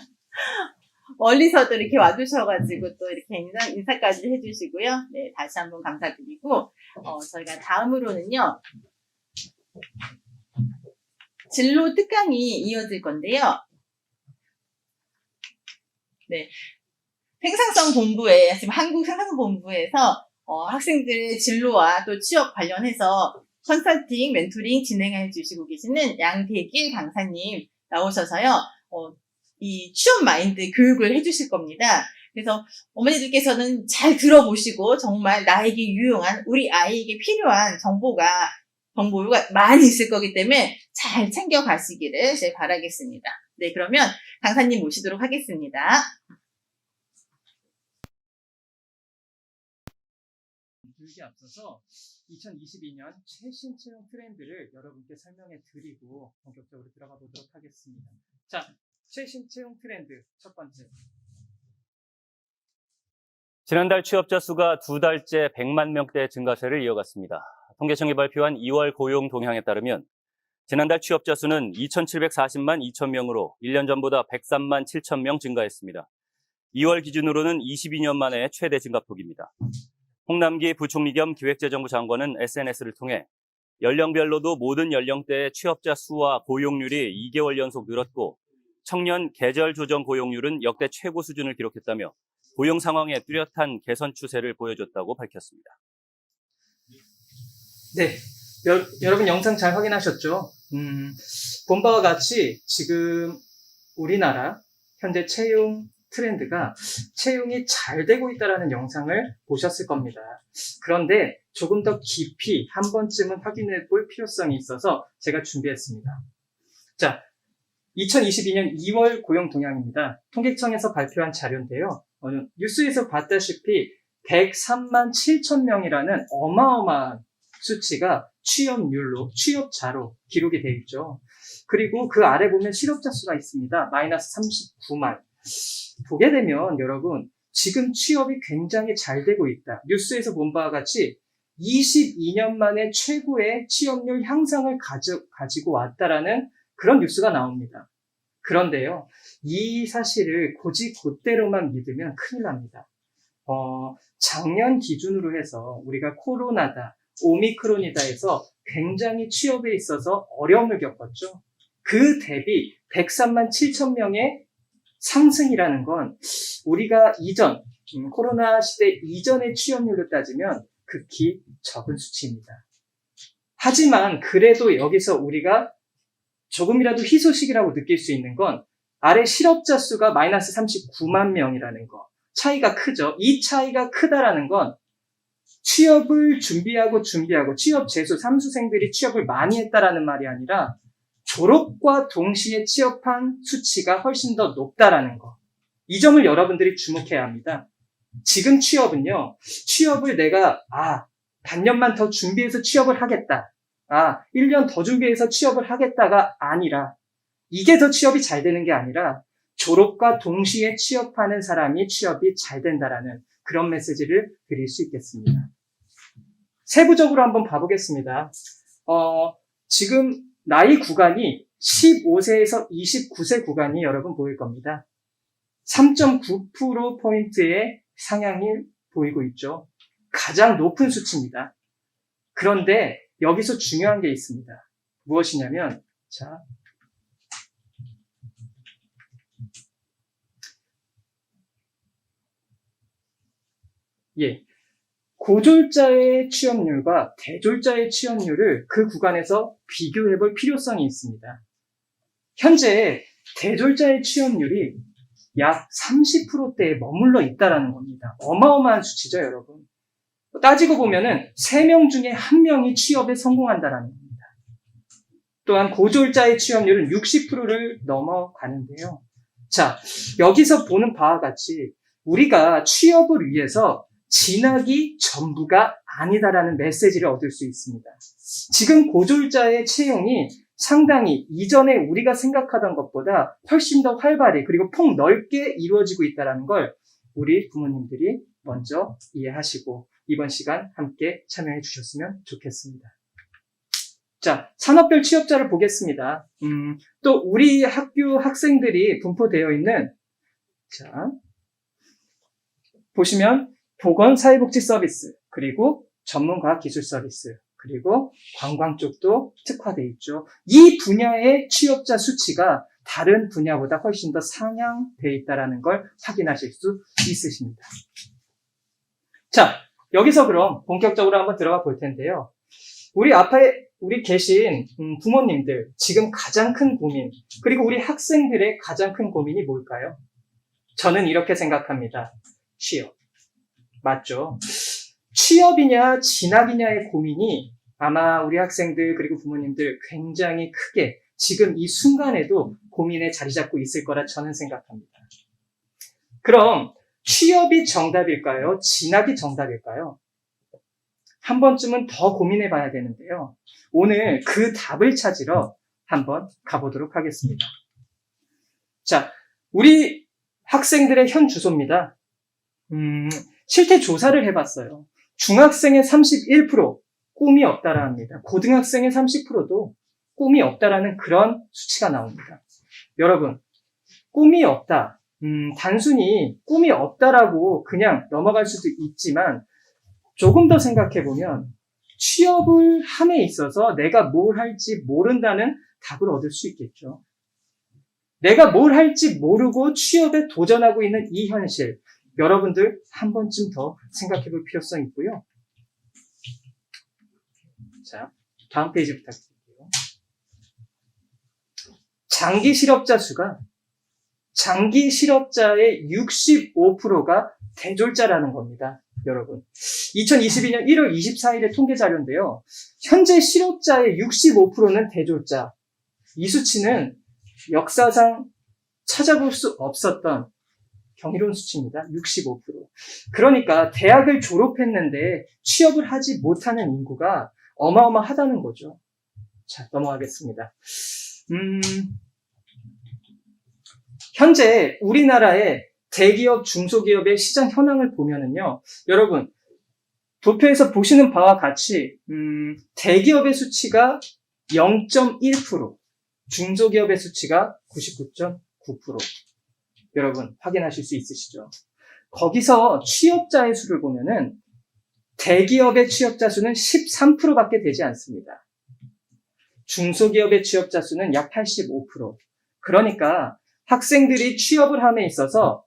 멀리서도 이렇게 와주셔가지고 또 이렇게 인사까지 해주시고요. 네, 다시 한번 감사드리고 저희가 다음으로는요. 진로 특강이 이어질 건데요. 네. 생산성 본부에, 지금 한국 생산성 본부에서 학생들의 진로와 또 취업 관련해서 컨설팅, 멘토링 진행해 주시고 계시는 양대길 강사님 나오셔서요, 이 취업 마인드 교육을 해 주실 겁니다. 그래서 어머니들께서는 잘 들어보시고 정말 나에게 유용한, 우리 아이에게 필요한 정보가 많이 있을 거기 때문에 잘 챙겨가시기를 바라겠습니다. 네, 그러면 강사님 모시도록 하겠습니다. 들기 앞서서 2022년 최신 채용 트렌드를 여러분께 설명해 드리고 본격적으로 들어가 보도록 하겠습니다. 자, 최신 채용 트렌드 첫 번째. 지난달 취업자 수가 2달째 100만 명대 증가세를 이어갔습니다. 통계청이 발표한 2월 고용 동향에 따르면 지난달 취업자 수는 2,740만 2천 명으로 1년 전보다 103만 7천 명 증가했습니다. 2월 기준으로는 22년 만에 최대 증가폭입니다. 홍남기 부총리 겸 기획재정부 장관은 SNS를 통해 연령별로도 모든 연령대의 취업자 수와 고용률이 2개월 연속 늘었고 청년 계절 조정 고용률은 역대 최고 수준을 기록했다며 고용 상황에 뚜렷한 개선 추세를 보여줬다고 밝혔습니다. 네, 여러분 영상 잘 확인하셨죠? 본 바와 같이 지금 우리나라 현재 채용 트렌드가 채용이 잘 되고 있다는 영상을 보셨을 겁니다. 그런데 조금 더 깊이 한 번쯤은 확인해 볼 필요성이 있어서 제가 준비했습니다. 자, 2022년 2월 고용 동향입니다. 통계청에서 발표한 자료인데요. 뉴스에서 봤다시피 103만 7천 명이라는 어마어마한 수치가 취업률로, 취업자로 기록이 되어 있죠. 그리고 그 아래 보면 실업자 수가 있습니다. 마이너스 39만. 보게 되면 여러분 지금 취업이 굉장히 잘 되고 있다. 뉴스에서 본 바와 같이 22년 만에 최고의 취업률 향상을 가지고 왔다라는 그런 뉴스가 나옵니다. 그런데요, 이 사실을 곧대로만 믿으면 큰일 납니다. 작년 기준으로 해서 우리가 코로나다, 오미크론이다 해서 굉장히 취업에 있어서 어려움을 겪었죠. 그 대비 103만 7천 명의 상승이라는 건 우리가 이전, 코로나 시대 이전의 취업률로 따지면 극히 적은 수치입니다. 하지만 그래도 여기서 우리가 조금이라도 희소식이라고 느낄 수 있는 건 아래 실업자 수가 마이너스 39만 명이라는 거. 차이가 크죠. 이 차이가 크다라는 건 취업을 준비하고 취업 재수 삼수생들이 취업을 많이 했다라는 말이 아니라 졸업과 동시에 취업한 수치가 훨씬 더 높다라는 거. 이 점을 여러분들이 주목해야 합니다. 지금 취업은요, 취업을 내가, 반년만 더 준비해서 취업을 하겠다. 1년 더 준비해서 취업을 하겠다가 아니라, 이게 더 취업이 잘 되는 게 아니라, 졸업과 동시에 취업하는 사람이 취업이 잘 된다라는 그런 메시지를 드릴 수 있겠습니다. 세부적으로 한번 봐보겠습니다. 지금 나이 구간이 15세에서 29세 구간이 여러분 보일 겁니다. 3.9%포인트의 상향이 보이고 있죠. 가장 높은 수치입니다. 그런데 여기서 중요한 게 있습니다. 무엇이냐면, 고졸자의 취업률과 대졸자의 취업률을 그 구간에서 비교해 볼 필요성이 있습니다. 현재 대졸자의 취업률이 약 30%대에 머물러 있다는 겁니다. 어마어마한 수치죠, 여러분. 따지고 보면은 3명 중에 1명이 취업에 성공한다는 겁니다. 또한 고졸자의 취업률은 60%를 넘어가는데요. 자, 여기서 보는 바와 같이 우리가 취업을 위해서 진학이 전부가 아니다라는 메시지를 얻을 수 있습니다. 지금 고졸자의 채용이 상당히 이전에 우리가 생각하던 것보다 훨씬 더 활발히 그리고 폭넓게 이루어지고 있다는 걸 우리 부모님들이 먼저 이해하시고 이번 시간 함께 참여해 주셨으면 좋겠습니다. 자, 산업별 취업자를 보겠습니다. 또 우리 학교 학생들이 분포되어 있는, 보시면 보건사회복지 서비스, 그리고 전문과학기술 서비스, 그리고 관광 쪽도 특화되어 있죠. 이 분야의 취업자 수치가 다른 분야보다 훨씬 더 상향되어 있다는 걸 확인하실 수 있으십니다. 자, 여기서 그럼 본격적으로 한번 들어가 볼 텐데요. 우리 계신 부모님들, 지금 가장 큰 고민, 그리고 우리 학생들의 가장 큰 고민이 뭘까요? 저는 이렇게 생각합니다. 취업. 맞죠? 취업이냐 진학이냐의 고민이 아마 우리 학생들 그리고 부모님들 굉장히 크게 지금 이 순간에도 고민에 자리 잡고 있을 거라 저는 생각합니다. 그럼 취업이 정답일까요? 진학이 정답일까요? 한 번쯤은 더 고민해 봐야 되는데요. 오늘 그 답을 찾으러 한번 가보도록 하겠습니다. 자, 우리 학생들의 현 주소입니다. 실태 조사를 해봤어요. 중학생의 31% 꿈이 없다라 합니다. 고등학생의 30%도 꿈이 없다라는 그런 수치가 나옵니다. 여러분, 꿈이 없다. 단순히 꿈이 없다라고 그냥 넘어갈 수도 있지만 조금 더 생각해보면 취업을 함에 있어서 내가 뭘 할지 모른다는 답을 얻을 수 있겠죠. 내가 뭘 할지 모르고 취업에 도전하고 있는 이 현실, 여러분들 한 번쯤 더 생각해 볼 필요성이 있고요. 자, 다음 페이지 부탁드릴게요. 장기 실업자의 65%가 대졸자라는 겁니다. 여러분, 2022년 1월 24일의 통계 자료인데요. 현재 실업자의 65%는 대졸자. 이 수치는 역사상 찾아볼 수 없었던 경이로운 수치입니다. 65%. 그러니까 대학을 졸업했는데 취업을 하지 못하는 인구가 어마어마하다는 거죠. 자, 넘어가겠습니다. 현재 우리나라의 대기업, 중소기업의 시장 현황을 보면은요, 여러분, 도표에서 보시는 바와 같이, 대기업의 수치가 0.1%, 중소기업의 수치가 99.9%. 여러분, 확인하실 수 있으시죠? 거기서 취업자의 수를 보면은, 대기업의 취업자 수는 13%밖에 되지 않습니다. 중소기업의 취업자 수는 약 85%. 그러니까, 학생들이 취업을 함에 있어서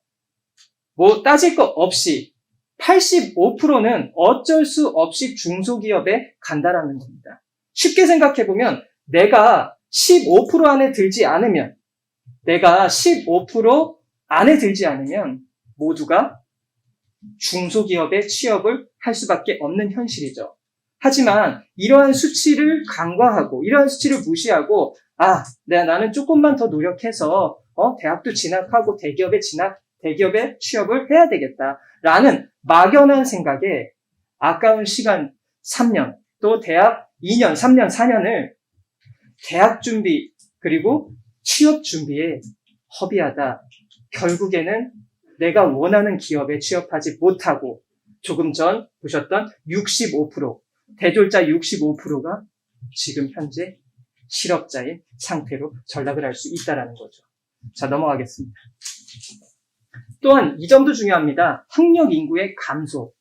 뭐 따질 것 없이 85%는 어쩔 수 없이 중소기업에 간다라는 겁니다. 쉽게 생각해보면 내가 15% 안에 들지 않으면 모두가 중소기업에 취업을 할 수밖에 없는 현실이죠. 하지만 이러한 수치를 간과하고 이러한 수치를 무시하고 나는 조금만 더 노력해서 대학도 진학하고 대기업에 취업을 해야 되겠다라는 막연한 생각에 아까운 시간 3년 또 대학 2년, 3년, 4년을 대학 준비 그리고 취업 준비에 허비하다 결국에는 내가 원하는 기업에 취업하지 못하고 조금 전 보셨던 65% 대졸자 65%가 지금 현재 실업자인 상태로 전락을 할 수 있다는 거죠. 자, 넘어가겠습니다. 또한 이 점도 중요합니다. 학력 인구의 감소.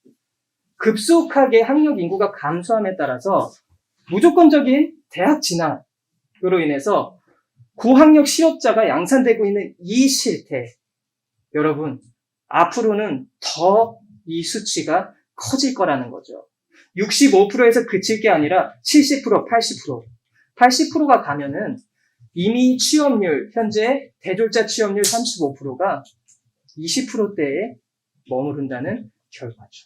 급속하게 학력 인구가 감소함에 따라서 무조건적인 대학 진학으로 인해서 고학력 실업자가 양산되고 있는 이 실태. 여러분, 앞으로는 더 이 수치가 커질 거라는 거죠. 65%에서 그칠 게 아니라 70%, 80%가 가면은 이미 취업률, 현재 대졸자 취업률 35%가 20%대에 머무른다는 결과죠.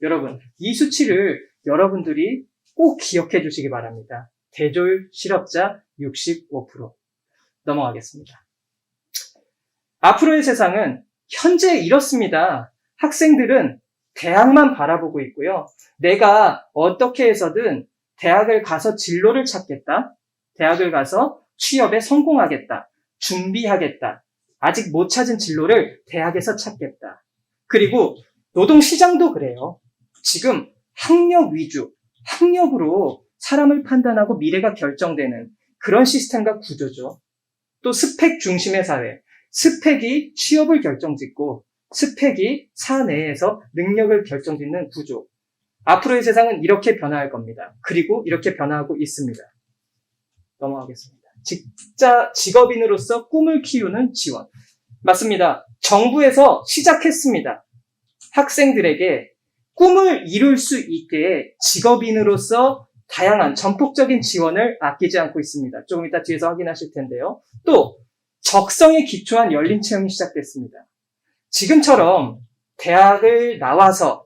여러분, 이 수치를 여러분들이 꼭 기억해 주시기 바랍니다. 대졸 실업자 65%. 넘어가겠습니다. 앞으로의 세상은 현재 이렇습니다. 학생들은 대학만 바라보고 있고요. 내가 어떻게 해서든 대학을 가서 진로를 찾겠다. 대학을 가서 취업에 성공하겠다. 준비하겠다. 아직 못 찾은 진로를 대학에서 찾겠다. 그리고 노동시장도 그래요. 지금 학력 위주, 학력으로 사람을 판단하고 미래가 결정되는 그런 시스템과 구조죠. 또 스펙 중심의 사회, 스펙이 취업을 결정짓고 스펙이 사내에서 능력을 결정짓는 구조. 앞으로의 세상은 이렇게 변화할 겁니다. 그리고 이렇게 변화하고 있습니다. 넘어가겠습니다. 직업인으로서 꿈을 키우는 지원. 맞습니다. 정부에서 시작했습니다. 학생들에게 꿈을 이룰 수 있게 직업인으로서 다양한 전폭적인 지원을 아끼지 않고 있습니다. 조금 이따 뒤에서 확인하실 텐데요. 또 적성에 기초한 열린 채용이 시작됐습니다. 지금처럼 대학을 나와서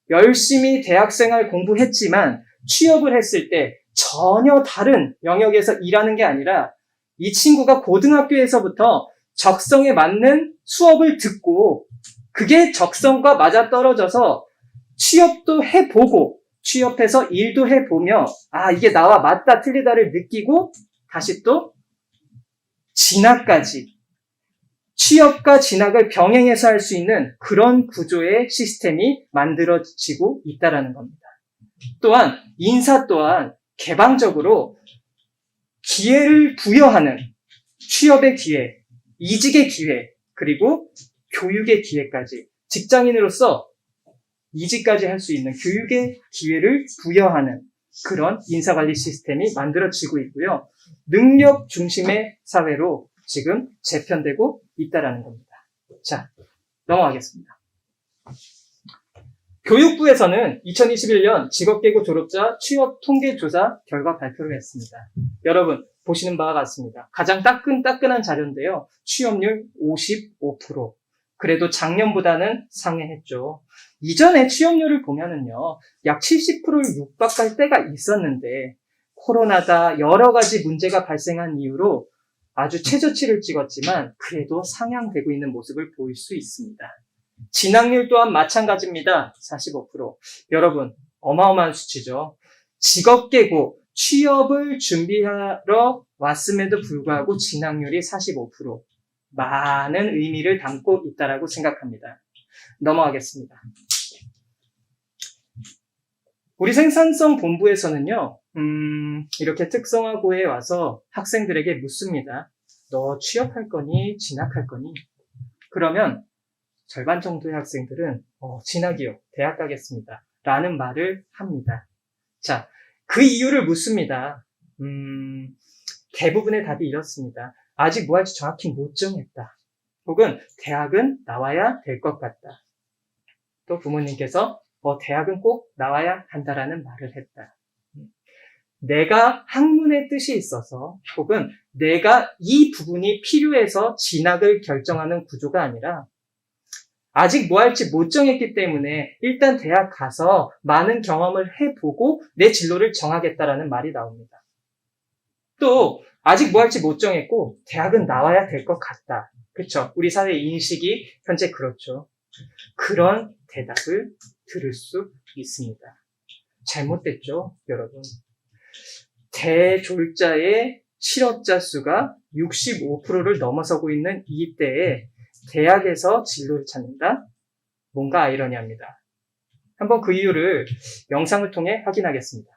열심히 대학생활 공부했지만 취업을 했을 때 전혀 다른 영역에서 일하는 게 아니라 이 친구가 고등학교에서부터 적성에 맞는 수업을 듣고 그게 적성과 맞아떨어져서 취업도 해보고 취업해서 일도 해보며 이게 나와 맞다 틀리다를 느끼고 다시 또 진학까지 취업과 진학을 병행해서 할 수 있는 그런 구조의 시스템이 만들어지고 있다는 겁니다. 또한 인사 또한 개방적으로 기회를 부여하는 취업의 기회, 이직의 기회, 그리고 교육의 기회까지 직장인으로서 이직까지 할 수 있는 교육의 기회를 부여하는 그런 인사관리 시스템이 만들어지고 있고요. 능력 중심의 사회로 지금 재편되고 있다는 겁니다. 자, 넘어가겠습니다. 교육부에서는 2021년 직업계고 졸업자 취업 통계조사 결과 발표를 했습니다. 여러분 보시는 바와 같습니다. 가장 따끈따끈한 자료인데요. 취업률 55%. 그래도 작년보다는 상회했죠. 이전에 취업률을 보면은요, 약 70%를 육박할 때가 있었는데 코로나다 여러 가지 문제가 발생한 이유로 아주 최저치를 찍었지만 그래도 상향되고 있는 모습을 보일 수 있습니다. 진학률 또한 마찬가지입니다. 45%. 여러분, 어마어마한 수치죠. 직업계고 취업을 준비하러 왔음에도 불구하고 진학률이 45%. 많은 의미를 담고 있다고 생각합니다. 넘어가겠습니다. 우리 생산성 본부에서는요, 이렇게 특성화고에 와서 학생들에게 묻습니다. 너 취업할 거니? 진학할 거니? 그러면 절반 정도의 학생들은 진학이요. 대학 가겠습니다. 라는 말을 합니다. 자, 그 이유를 묻습니다. 대부분의 답이 이렇습니다. 아직 뭐 할지 정확히 못 정했다. 혹은 대학은 나와야 될 것 같다. 또 부모님께서 대학은 꼭 나와야 한다라는 말을 했다. 내가 학문의 뜻이 있어서 혹은 내가 이 부분이 필요해서 진학을 결정하는 구조가 아니라 아직 뭐 할지 못 정했기 때문에 일단 대학 가서 많은 경험을 해보고 내 진로를 정하겠다라는 말이 나옵니다. 또 아직 뭐 할지 못 정했고 대학은 나와야 될 것 같다. 그렇죠? 우리 사회 인식이 현재 그렇죠. 그런 대답을 들을 수 있습니다. 잘못됐죠, 여러분. 대졸자의 실업자 수가 65%를 넘어서고 있는 이 때에 대학에서 진로를 찾는다? 뭔가 아이러니합니다. 한번 그 이유를 영상을 통해 확인하겠습니다.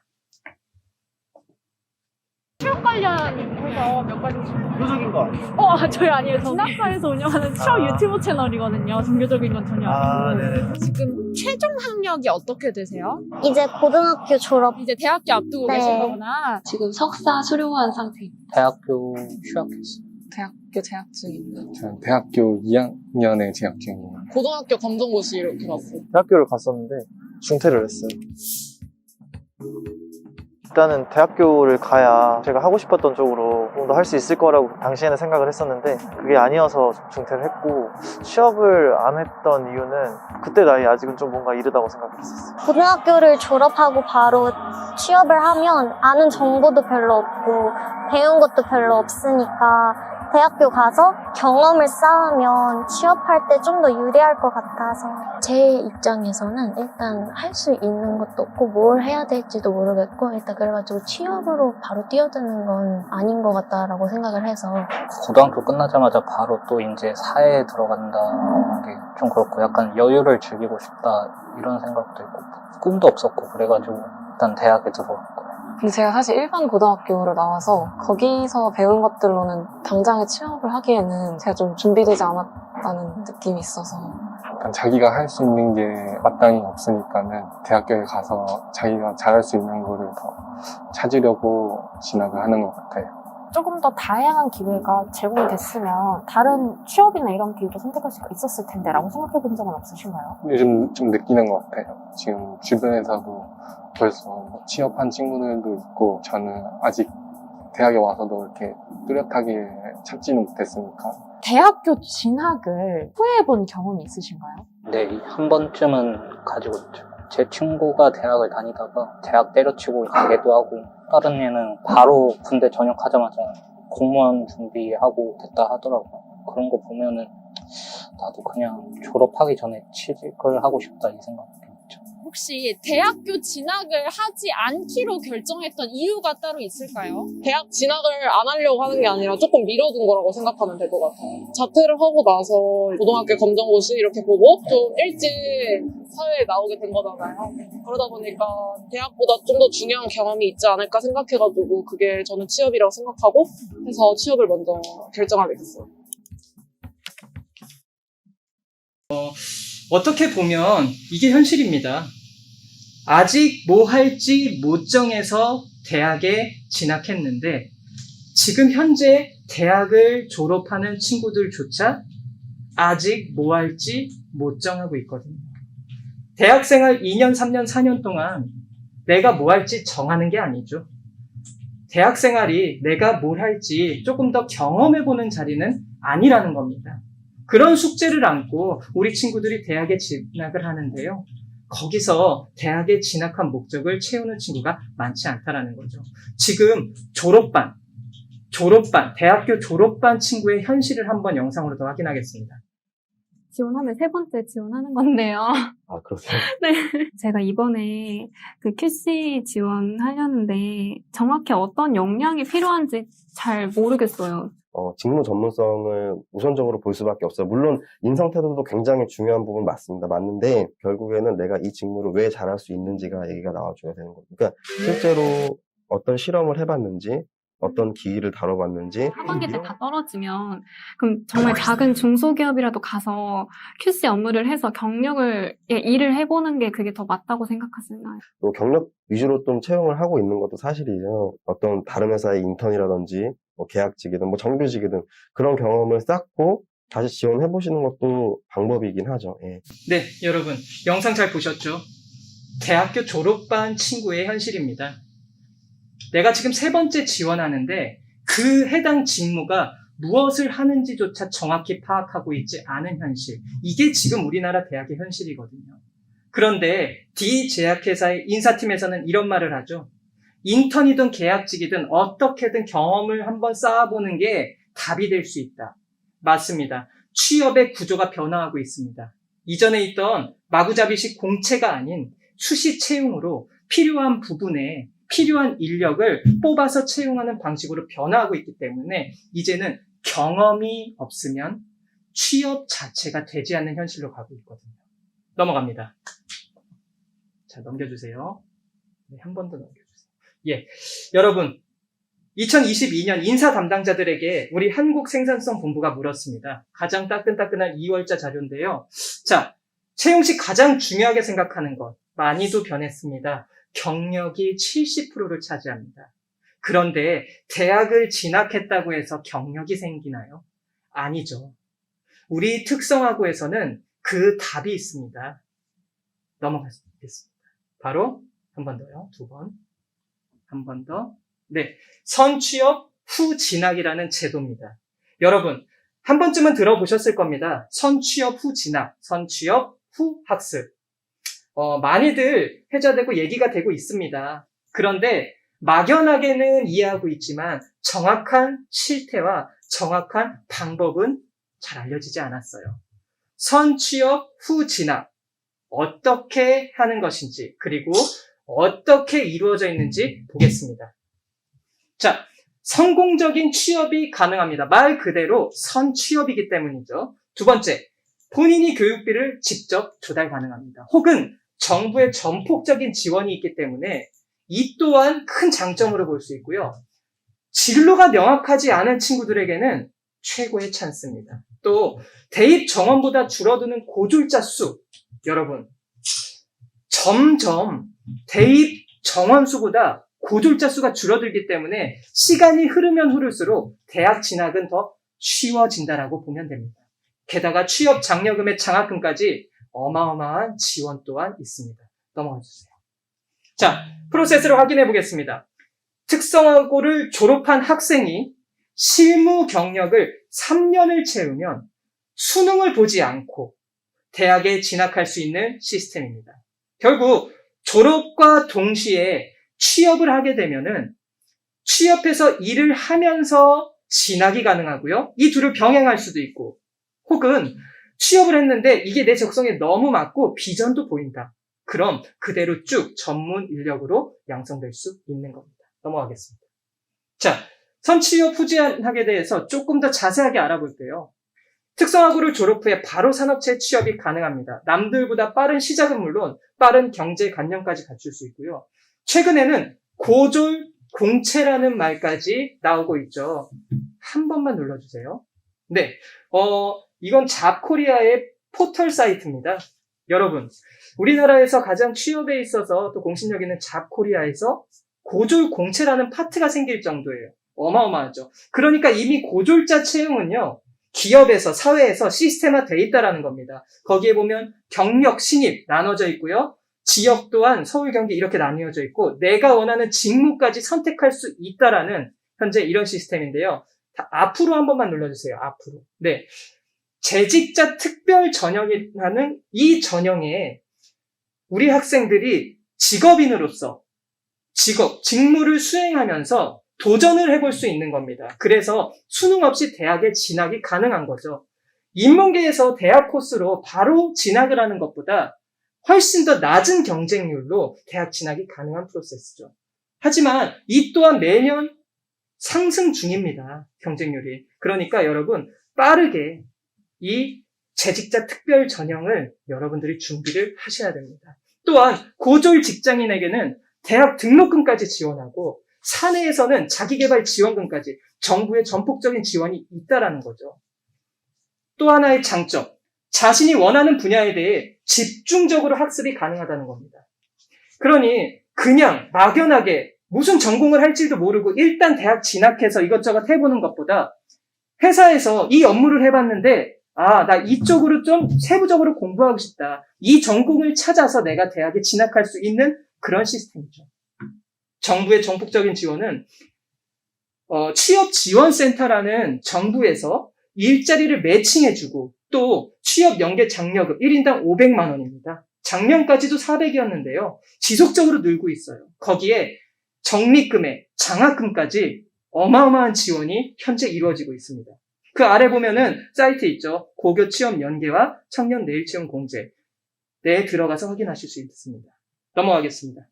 취업 관련해서 몇 가지 종교적인 거 아니에요? 저희 아니에요. 진학사에서 운영하는 취업 유튜브 채널이거든요. 종교적인 건 전혀 아니고. 네네. 지금 최종 학력이 어떻게 되세요? 이제 고등학교 졸업. 이제 대학교 앞두고 네. 계신 거구나. 지금 석사 수료한 상태입니다. 대학교 휴학했어요. 대학교 재학 중입니다. 저는 대학교 2학년에 재학 중이에요. 고등학교 검정고시 이렇게 봤어요. 대학교를 갔었는데 중퇴를 했어요. 일단은 대학교를 가야 제가 하고 싶었던 쪽으로 좀 더 할 수 있을 거라고 당시에는 생각을 했었는데 그게 아니어서 중퇴를 했고 취업을 안 했던 이유는 그때 나이 아직은 좀 뭔가 이르다고 생각했었어요. 고등학교를 졸업하고 바로 취업을 하면 아는 정보도 별로 없고 배운 것도 별로 없으니까 대학교 가서 경험을 쌓으면 취업할 때 좀 더 유리할 것 같아서 제 입장에서는 일단 할 수 있는 것도 없고 뭘 해야 될지도 모르겠고 일단 그래가지고 취업으로 바로 뛰어드는 건 아닌 것 같다라고 생각을 해서 고등학교 끝나자마자 바로 또 이제 사회에 들어간다는 게 좀 그렇고 약간 여유를 즐기고 싶다 이런 생각도 있고 꿈도 없었고 그래가지고 일단 대학에 들어갔고. 근데 제가 사실 일반 고등학교를 나와서 거기서 배운 것들로는 당장에 취업을 하기에는 제가 좀 준비되지 않았다는 느낌이 있어서 약간 자기가 할 수 있는 게 마땅히 없으니까는 대학교에 가서 자기가 잘할 수 있는 거를 더 찾으려고 진학을 하는 것 같아요. 조금 더 다양한 기회가 제공이 됐으면 다른 취업이나 이런 길도 선택할 수가 있었을 텐데 라고 생각해 본 적은 없으신가요? 요즘 좀 느끼는 것 같아요. 지금 주변에서도 벌써 취업한 친구들도 있고 저는 아직 대학에 와서도 이렇게 뚜렷하게 찾지는 못했으니까. 대학교 진학을 후회해본 경험이 있으신가요? 네, 한 번쯤은 가지고 있죠. 제 친구가 대학을 다니다가 대학 때려치고 가기도 하고 다른 애는 바로 군대 전역하자마자 공무원 준비하고 됐다 하더라고요. 그런 거 보면은 나도 그냥 졸업하기 전에 취직을 하고 싶다 이 생각이 들었죠. 혹시 대학교 진학을 하지 않기로 결정했던 이유가 따로 있을까요? 대학 진학을 안 하려고 하는 게 아니라 조금 미뤄둔 거라고 생각하면 될 것 같아요. 자퇴를 하고 나서 고등학교 검정고시 이렇게 보고 좀 일찍 사회에 나오게 된 거잖아요. 그러다 보니까 대학보다 좀 더 중요한 경험이 있지 않을까 생각해가지고 그게 저는 취업이라고 생각하고 해서 취업을 먼저 결정하게 됐어요. 어떻게 보면 이게 현실입니다. 아직 뭐 할지 못 정해서 대학에 진학했는데 지금 현재 대학을 졸업하는 친구들조차 아직 뭐 할지 못 정하고 있거든요. 대학생활 2년, 3년, 4년 동안 내가 뭐 할지 정하는 게 아니죠. 대학생활이 내가 뭘 할지 조금 더 경험해보는 자리는 아니라는 겁니다. 그런 숙제를 안고 우리 친구들이 대학에 진학을 하는데요. 거기서 대학에 진학한 목적을 채우는 친구가 많지 않다라는 거죠. 지금 졸업반, 대학교 졸업반 친구의 현실을 한번 영상으로 더 확인하겠습니다. 지원하면 세 번째 지원하는 건데요. 아, 그렇습니다. 네. 제가 이번에 그 QC 지원하려는데 정확히 어떤 역량이 필요한지 잘 모르겠어요. 직무 전문성을 우선적으로 볼 수밖에 없어요. 물론 인성 태도도 굉장히 중요한 부분 맞습니다. 맞는데 결국에는 내가 이 직무를 왜 잘할 수 있는지가 얘기가 나와줘야 되는 거예요. 그러니까 실제로 어떤 실험을 해봤는지 어떤 기기를 다뤄봤는지 하반기 때 다 떨어지면 그럼 정말 작은 중소기업이라도 가서 QC 업무를 해서 경력을 일을 해보는 게 그게 더 맞다고 생각하시나요? 또 경력 위주로 좀 채용을 하고 있는 것도 사실이죠. 어떤 다른 회사의 인턴이라든지 뭐 계약직이든 뭐 정규직이든 그런 경험을 쌓고 다시 지원해 보시는 것도 방법이긴 하죠. 예. 네, 여러분 영상 잘 보셨죠? 대학교 졸업반 친구의 현실입니다. 내가 지금 3번째 지원하는데 그 해당 직무가 무엇을 하는지조차 정확히 파악하고 있지 않은 현실. 이게 지금 우리나라 대학의 현실이거든요. 그런데 D제약회사의 인사팀에서는 이런 말을 하죠. 인턴이든 계약직이든 어떻게든 경험을 한번 쌓아보는 게 답이 될 수 있다. 맞습니다. 취업의 구조가 변화하고 있습니다. 이전에 있던 마구잡이식 공채가 아닌 수시 채용으로 필요한 부분에 필요한 인력을 뽑아서 채용하는 방식으로 변화하고 있기 때문에 이제는 경험이 없으면 취업 자체가 되지 않는 현실로 가고 있거든요. 넘어갑니다. 자, 넘겨주세요. 네, 한 번 더 넘겨주세요. 예, 여러분 2022년 인사 담당자들에게 우리 한국생산성본부가 물었습니다. 가장 따끈따끈한 2월자 자료인데요. 자, 채용 시 가장 중요하게 생각하는 것 많이도 변했습니다. 경력이 70%를 차지합니다. 그런데 대학을 진학했다고 해서 경력이 생기나요? 아니죠. 우리 특성화고에서는 그 답이 있습니다. 넘어가겠습니다. 바로 한 번 더요. 2번. 한 번 더. 네. 선취업 후 진학이라는 제도입니다. 여러분, 한 번쯤은 들어보셨을 겁니다. 선취업 후 진학, 선취업 후 학습. 많이들 회자되고 얘기가 되고 있습니다. 그런데 막연하게는 이해하고 있지만 정확한 실태와 정확한 방법은 잘 알려지지 않았어요. 선취업 후 진학, 어떻게 하는 것인지, 그리고 어떻게 이루어져 있는지 보겠습니다. 자, 성공적인 취업이 가능합니다. 말 그대로 선취업이기 때문이죠. 2번째, 본인이 교육비를 직접 조달 가능합니다. 혹은 정부의 전폭적인 지원이 있기 때문에 이 또한 큰 장점으로 볼 수 있고요. 진로가 명확하지 않은 친구들에게는 최고의 찬스입니다. 또 대입 정원보다 줄어드는 고졸자 수, 여러분 점점 대입 정원 수보다 고졸자 수가 줄어들기 때문에 시간이 흐르면 흐를수록 대학 진학은 더 쉬워진다라고 보면 됩니다. 게다가 취업 장려금의 장학금까지 어마어마한 지원 또한 있습니다. 넘어가 주세요. 자, 프로세스를 확인해 보겠습니다. 특성화고를 졸업한 학생이 실무 경력을 3년을 채우면 수능을 보지 않고 대학에 진학할 수 있는 시스템입니다. 결국 졸업과 동시에 취업을 하게 되면은 취업해서 일을 하면서 진학이 가능하고요. 이 둘을 병행할 수도 있고, 혹은 취업을 했는데 이게 내 적성에 너무 맞고 비전도 보인다. 그럼 그대로 쭉 전문 인력으로 양성될 수 있는 겁니다. 넘어가겠습니다. 자, 선취업 후 진학에 대해서 조금 더 자세하게 알아볼게요. 특성화고를 졸업 후에 바로 산업체 취업이 가능합니다. 남들보다 빠른 시작은 물론 빠른 경제관념까지 갖출 수 있고요. 최근에는 고졸 공채라는 말까지 나오고 있죠. 한 번만 눌러주세요. 네, 이건 잡코리아의 포털 사이트입니다. 여러분, 우리나라에서 가장 취업에 있어서 또 공신력 있는 잡코리아에서 고졸 공채라는 파트가 생길 정도예요. 어마어마하죠. 그러니까 이미 고졸자 채용은요, 기업에서, 사회에서 시스템화 돼 있다라는 겁니다. 거기에 보면 경력, 신입 나눠져 있고요. 지역 또한 서울, 경기 이렇게 나뉘어져 있고 내가 원하는 직무까지 선택할 수 있다라는 현재 이런 시스템인데요. 앞으로 한 번만 눌러주세요. 앞으로. 네, 재직자 특별 전형이라는 이 전형에 우리 학생들이 직업인으로서 직무를 수행하면서 도전을 해볼 수 있는 겁니다. 그래서 수능 없이 대학에 진학이 가능한 거죠. 인문계에서 대학 코스로 바로 진학을 하는 것보다 훨씬 더 낮은 경쟁률로 대학 진학이 가능한 프로세스죠. 하지만 이 또한 매년 상승 중입니다. 경쟁률이. 그러니까 여러분 빠르게 이 재직자 특별 전형을 여러분들이 준비를 하셔야 됩니다. 또한 고졸 직장인에게는 대학 등록금까지 지원하고 사내에서는 자기개발 지원금까지 정부의 전폭적인 지원이 있다라는 거죠. 또 하나의 장점, 자신이 원하는 분야에 대해 집중적으로 학습이 가능하다는 겁니다. 그러니 그냥 막연하게 무슨 전공을 할지도 모르고 일단 대학 진학해서 이것저것 해보는 것보다 회사에서 이 업무를 해봤는데 나 이쪽으로 좀 세부적으로 공부하고 싶다. 이 전공을 찾아서 내가 대학에 진학할 수 있는 그런 시스템이죠. 정부의 전폭적인 지원은 취업지원센터라는 정부에서 일자리를 매칭해주고 또 취업 연계 장려금 1인당 500만 원입니다. 작년까지도 400이었는데요. 지속적으로 늘고 있어요. 거기에 적립금에 장학금까지 어마어마한 지원이 현재 이루어지고 있습니다. 그 아래 보면은 사이트 있죠. 고교 취업 연계와 청년 내일 채용 공제. 네, 들어가서 확인하실 수 있습니다. 넘어가겠습니다.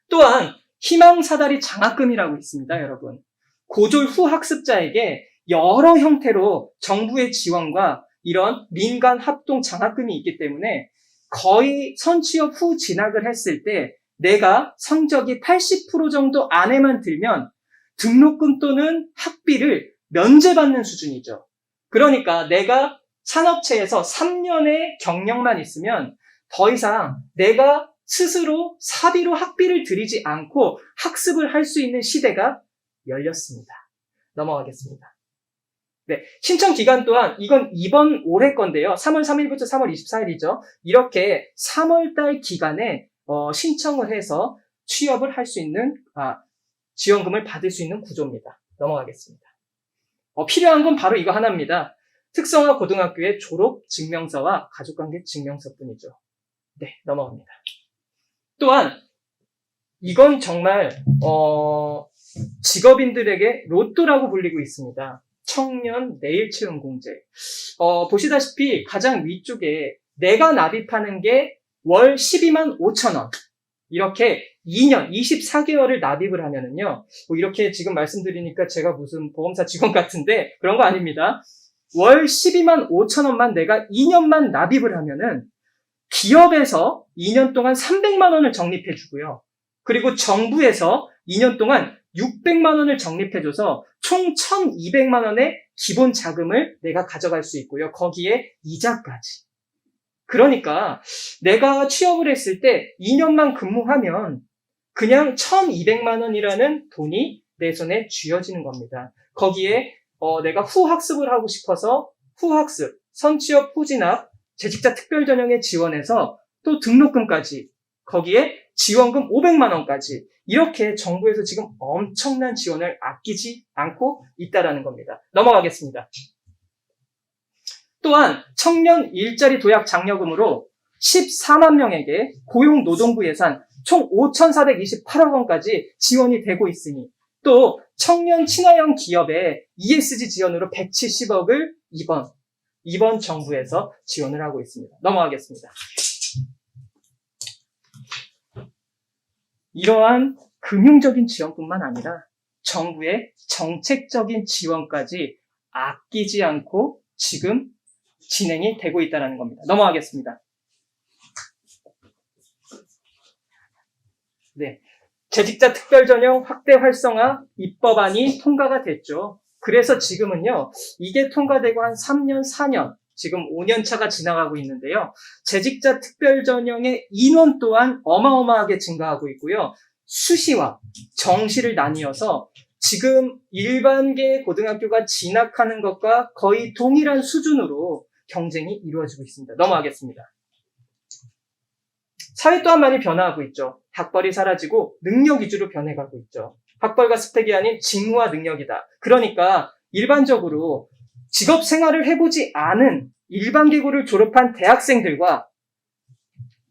또한 희망사다리 장학금이라고 있습니다, 여러분. 고졸 후 학습자에게 여러 형태로 정부의 지원과 이런 민간 합동 장학금이 있기 때문에 거의 선취업 후 진학을 했을 때 내가 성적이 80% 정도 안에만 들면 등록금 또는 학비를 면제받는 수준이죠. 그러니까 내가 산업체에서 3년의 경력만 있으면 더 이상 내가 스스로 사비로 학비를 들이지 않고 학습을 할 수 있는 시대가 열렸습니다. 넘어가겠습니다. 네, 신청 기간 또한 이건 이번 올해 건데요. 3월 3일부터 3월 24일이죠. 이렇게 3월달 기간에 신청을 해서 취업을 할 수 있는 지원금을 받을 수 있는 구조입니다. 넘어가겠습니다. 필요한 건 바로 이거 하나입니다. 특성화 고등학교의 졸업 증명서와 가족관계 증명서뿐이죠. 네, 넘어갑니다. 또한 이건 정말 직업인들에게 로또라고 불리고 있습니다. 청년 내일 채용 공제. 보시다시피 가장 위쪽에 내가 납입하는 게 월 12만 5천 원. 이렇게 2년, 24개월을 납입을 하면은요, 이렇게 지금 말씀드리니까 제가 무슨 보험사 직원 같은데 그런 거 아닙니다. 월 12만 5천 원만 내가 2년만 납입을 하면은 기업에서 2년 동안 300만 원을 적립해 주고요. 그리고 정부에서 2년 동안 600만 원을 적립해줘서 총 1,200만 원의 기본 자금을 내가 가져갈 수 있고요. 거기에 이자까지. 그러니까 내가 취업을 했을 때 2년만 근무하면 그냥 1,200만 원이라는 돈이 내 손에 쥐어지는 겁니다. 거기에 내가 후학습을 하고 싶어서 후학습, 선취업 후진학, 재직자 특별전형에 지원해서 또 등록금까지 거기에 지원금 500만 원까지 이렇게 정부에서 지금 엄청난 지원을 아끼지 않고 있다라는 겁니다. 넘어가겠습니다. 또한 청년 일자리 도약 장려금으로 14만 명에게 고용노동부 예산 총 5,428억 원까지 지원이 되고 있으니 또 청년 친화형 기업의 ESG 지원으로 170억을 이번 정부에서 지원을 하고 있습니다. 넘어가겠습니다. 이러한 금융적인 지원뿐만 아니라 정부의 정책적인 지원까지 아끼지 않고 지금 진행이 되고 있다는 겁니다. 넘어가겠습니다. 네, 재직자 특별전형 확대 활성화 입법안이 통과가 됐죠. 그래서 지금은요, 이게 통과되고 한 3년, 4년, 지금 5년 차가 지나가고 있는데요. 재직자 특별전형의 인원 또한 어마어마하게 증가하고 있고요. 수시와 정시를 나뉘어서 지금 일반계 고등학교가 진학하는 것과 거의 동일한 수준으로 경쟁이 이루어지고 있습니다. 넘어가겠습니다. 사회 또한 많이 변화하고 있죠. 학벌이 사라지고 능력 위주로 변해가고 있죠. 학벌과 스펙이 아닌 직무와 능력이다. 그러니까 일반적으로 직업 생활을 해보지 않은 일반계고를 졸업한 대학생들과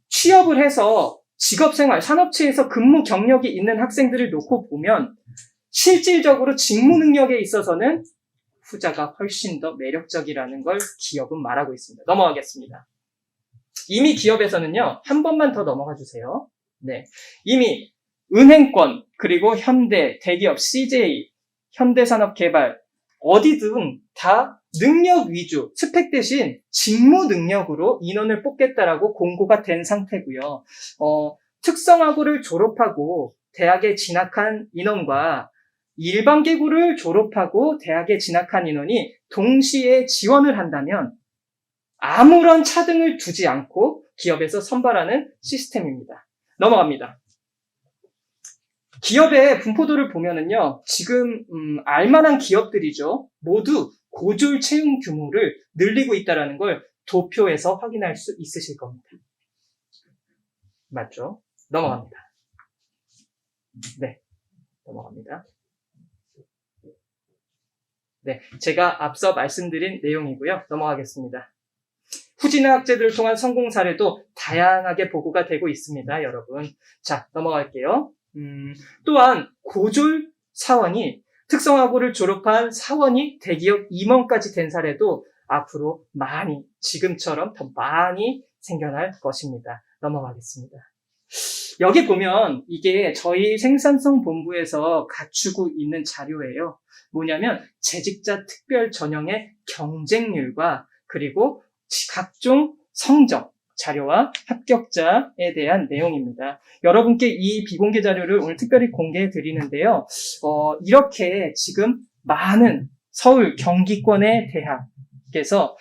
취업을 해서 직업생활, 산업체에서 근무 경력이 있는 학생들을 놓고 보면 실질적으로 직무 능력에 있어서는 후자가 훨씬 더 매력적이라는 걸 기업은 말하고 있습니다. 넘어가겠습니다. 이미 기업에서는요, 한 번만 더 넘어가 주세요. 네. 이미 은행권, 그리고 현대, 대기업, CJ, 현대산업개발, 어디든 다 능력 위주, 스펙 대신 직무 능력으로 인원을 뽑겠다라고 공고가 된 상태고요. 특성화고를 졸업하고 대학에 진학한 인원과 일반계고를 졸업하고 대학에 진학한 인원이 동시에 지원을 한다면 아무런 차등을 두지 않고 기업에서 선발하는 시스템입니다. 넘어갑니다. 기업의 분포도를 보면은요, 지금 알만한 기업들이죠. 모두 고졸 채용 규모를 늘리고 있다는 걸 도표에서 확인할 수 있으실 겁니다. 맞죠? 넘어갑니다. 네, 넘어갑니다. 네, 제가 앞서 말씀드린 내용이고요. 넘어가겠습니다. 후진학 학제들을 통한 성공 사례도 다양하게 보고가 되고 있습니다, 여러분. 자, 넘어갈게요. 또한 고졸 사원이 특성화고를 졸업한 사원이 대기업 임원까지 된 사례도 앞으로 많이, 지금처럼 더 많이 생겨날 것입니다. 넘어가겠습니다. 여기 보면 이게 저희 생산성 본부에서 갖추고 있는 자료예요. 뭐냐면 재직자 특별 전형의 경쟁률과 그리고 각종 성적 자료와 합격자에 대한 내용입니다. 여러분께 이 비공개 자료를 오늘 특별히 공개해 드리는데요. 이렇게 지금 많은 서울 경기권의 대학에서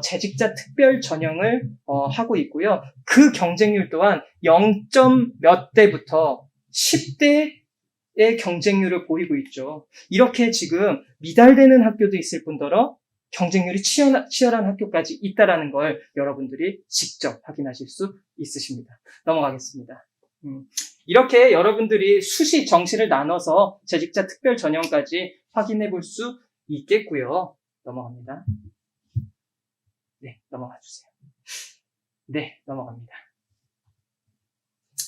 재직자 특별 전형을 하고 있고요. 그 경쟁률 또한 0점 몇 대부터 10대의 경쟁률을 보이고 있죠. 이렇게 지금 미달되는 학교도 있을 뿐더러 경쟁률이 치열한 학교까지 있다는 걸 여러분들이 직접 확인하실 수 있으십니다. 넘어가겠습니다. 이렇게 여러분들이 수시, 정시를 나눠서 재직자 특별 전형까지 확인해 볼 수 있겠고요. 넘어갑니다. 네, 넘어가 주세요. 네, 넘어갑니다.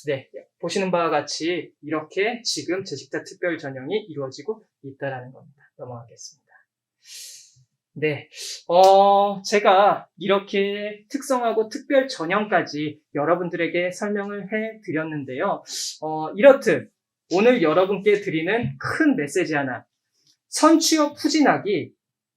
네, 보시는 바와 같이 이렇게 지금 재직자 특별 전형이 이루어지고 있다는 겁니다. 넘어가겠습니다. 네, 제가 이렇게 특성화고 특별 전형까지 여러분들에게 설명을 해 드렸는데요. 이렇듯 오늘 여러분께 드리는 큰 메시지 하나. 선취업 후진학이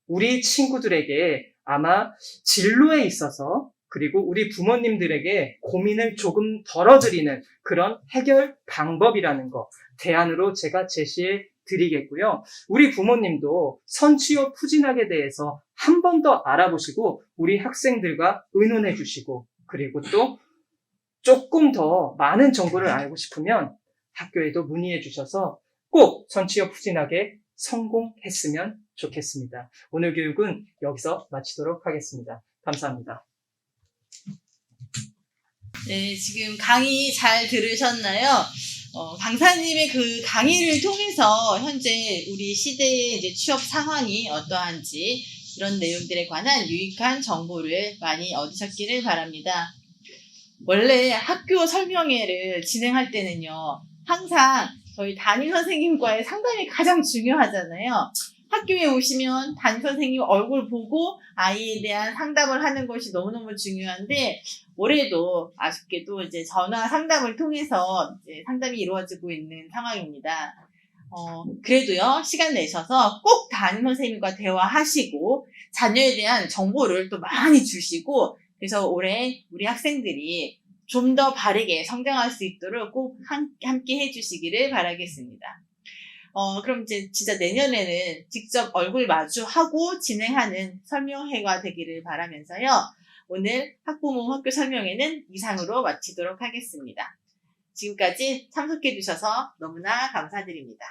우리 친구들에게 아마 진로에 있어서 그리고 우리 부모님들에게 고민을 조금 덜어드리는 그런 해결 방법이라는 거, 대안으로 제가 제시해 드리겠고요. 우리 부모님도 선취업 후진학에 대해서 한 번 더 알아보시고 우리 학생들과 의논해 주시고 그리고 또 조금 더 많은 정보를 알고 싶으면 학교에도 문의해 주셔서 꼭 선취업 후진학에 성공했으면 좋겠습니다. 오늘 교육은 여기서 마치도록 하겠습니다. 감사합니다. 네, 지금 강의 잘 들으셨나요? 강사님의 그 강의를 통해서 현재 우리 시대의 이제 취업 상황이 어떠한지 이런 내용들에 관한 유익한 정보를 많이 얻으셨기를 바랍니다. 원래 학교 설명회를 진행할 때는요, 항상 저희 담임 선생님과의 상담이 가장 중요하잖아요. 학교에 오시면 담임 선생님 얼굴 보고 아이에 대한 상담을 하는 것이 너무너무 중요한데, 올해도 아쉽게도 이제 전화 상담을 통해서 이제 상담이 이루어지고 있는 상황입니다. 그래도요, 시간 내셔서 꼭 담임 선생님과 대화하시고 자녀에 대한 정보를 또 많이 주시고, 그래서 올해 우리 학생들이 좀 더 바르게 성장할 수 있도록 꼭 함께 해주시기를 바라겠습니다. 그럼 이제 진짜 내년에는 직접 얼굴 마주하고 진행하는 설명회가 되기를 바라면서요. 오늘 학부모 학교 설명회는 이상으로 마치도록 하겠습니다. 지금까지 참석해 주셔서 너무나 감사드립니다.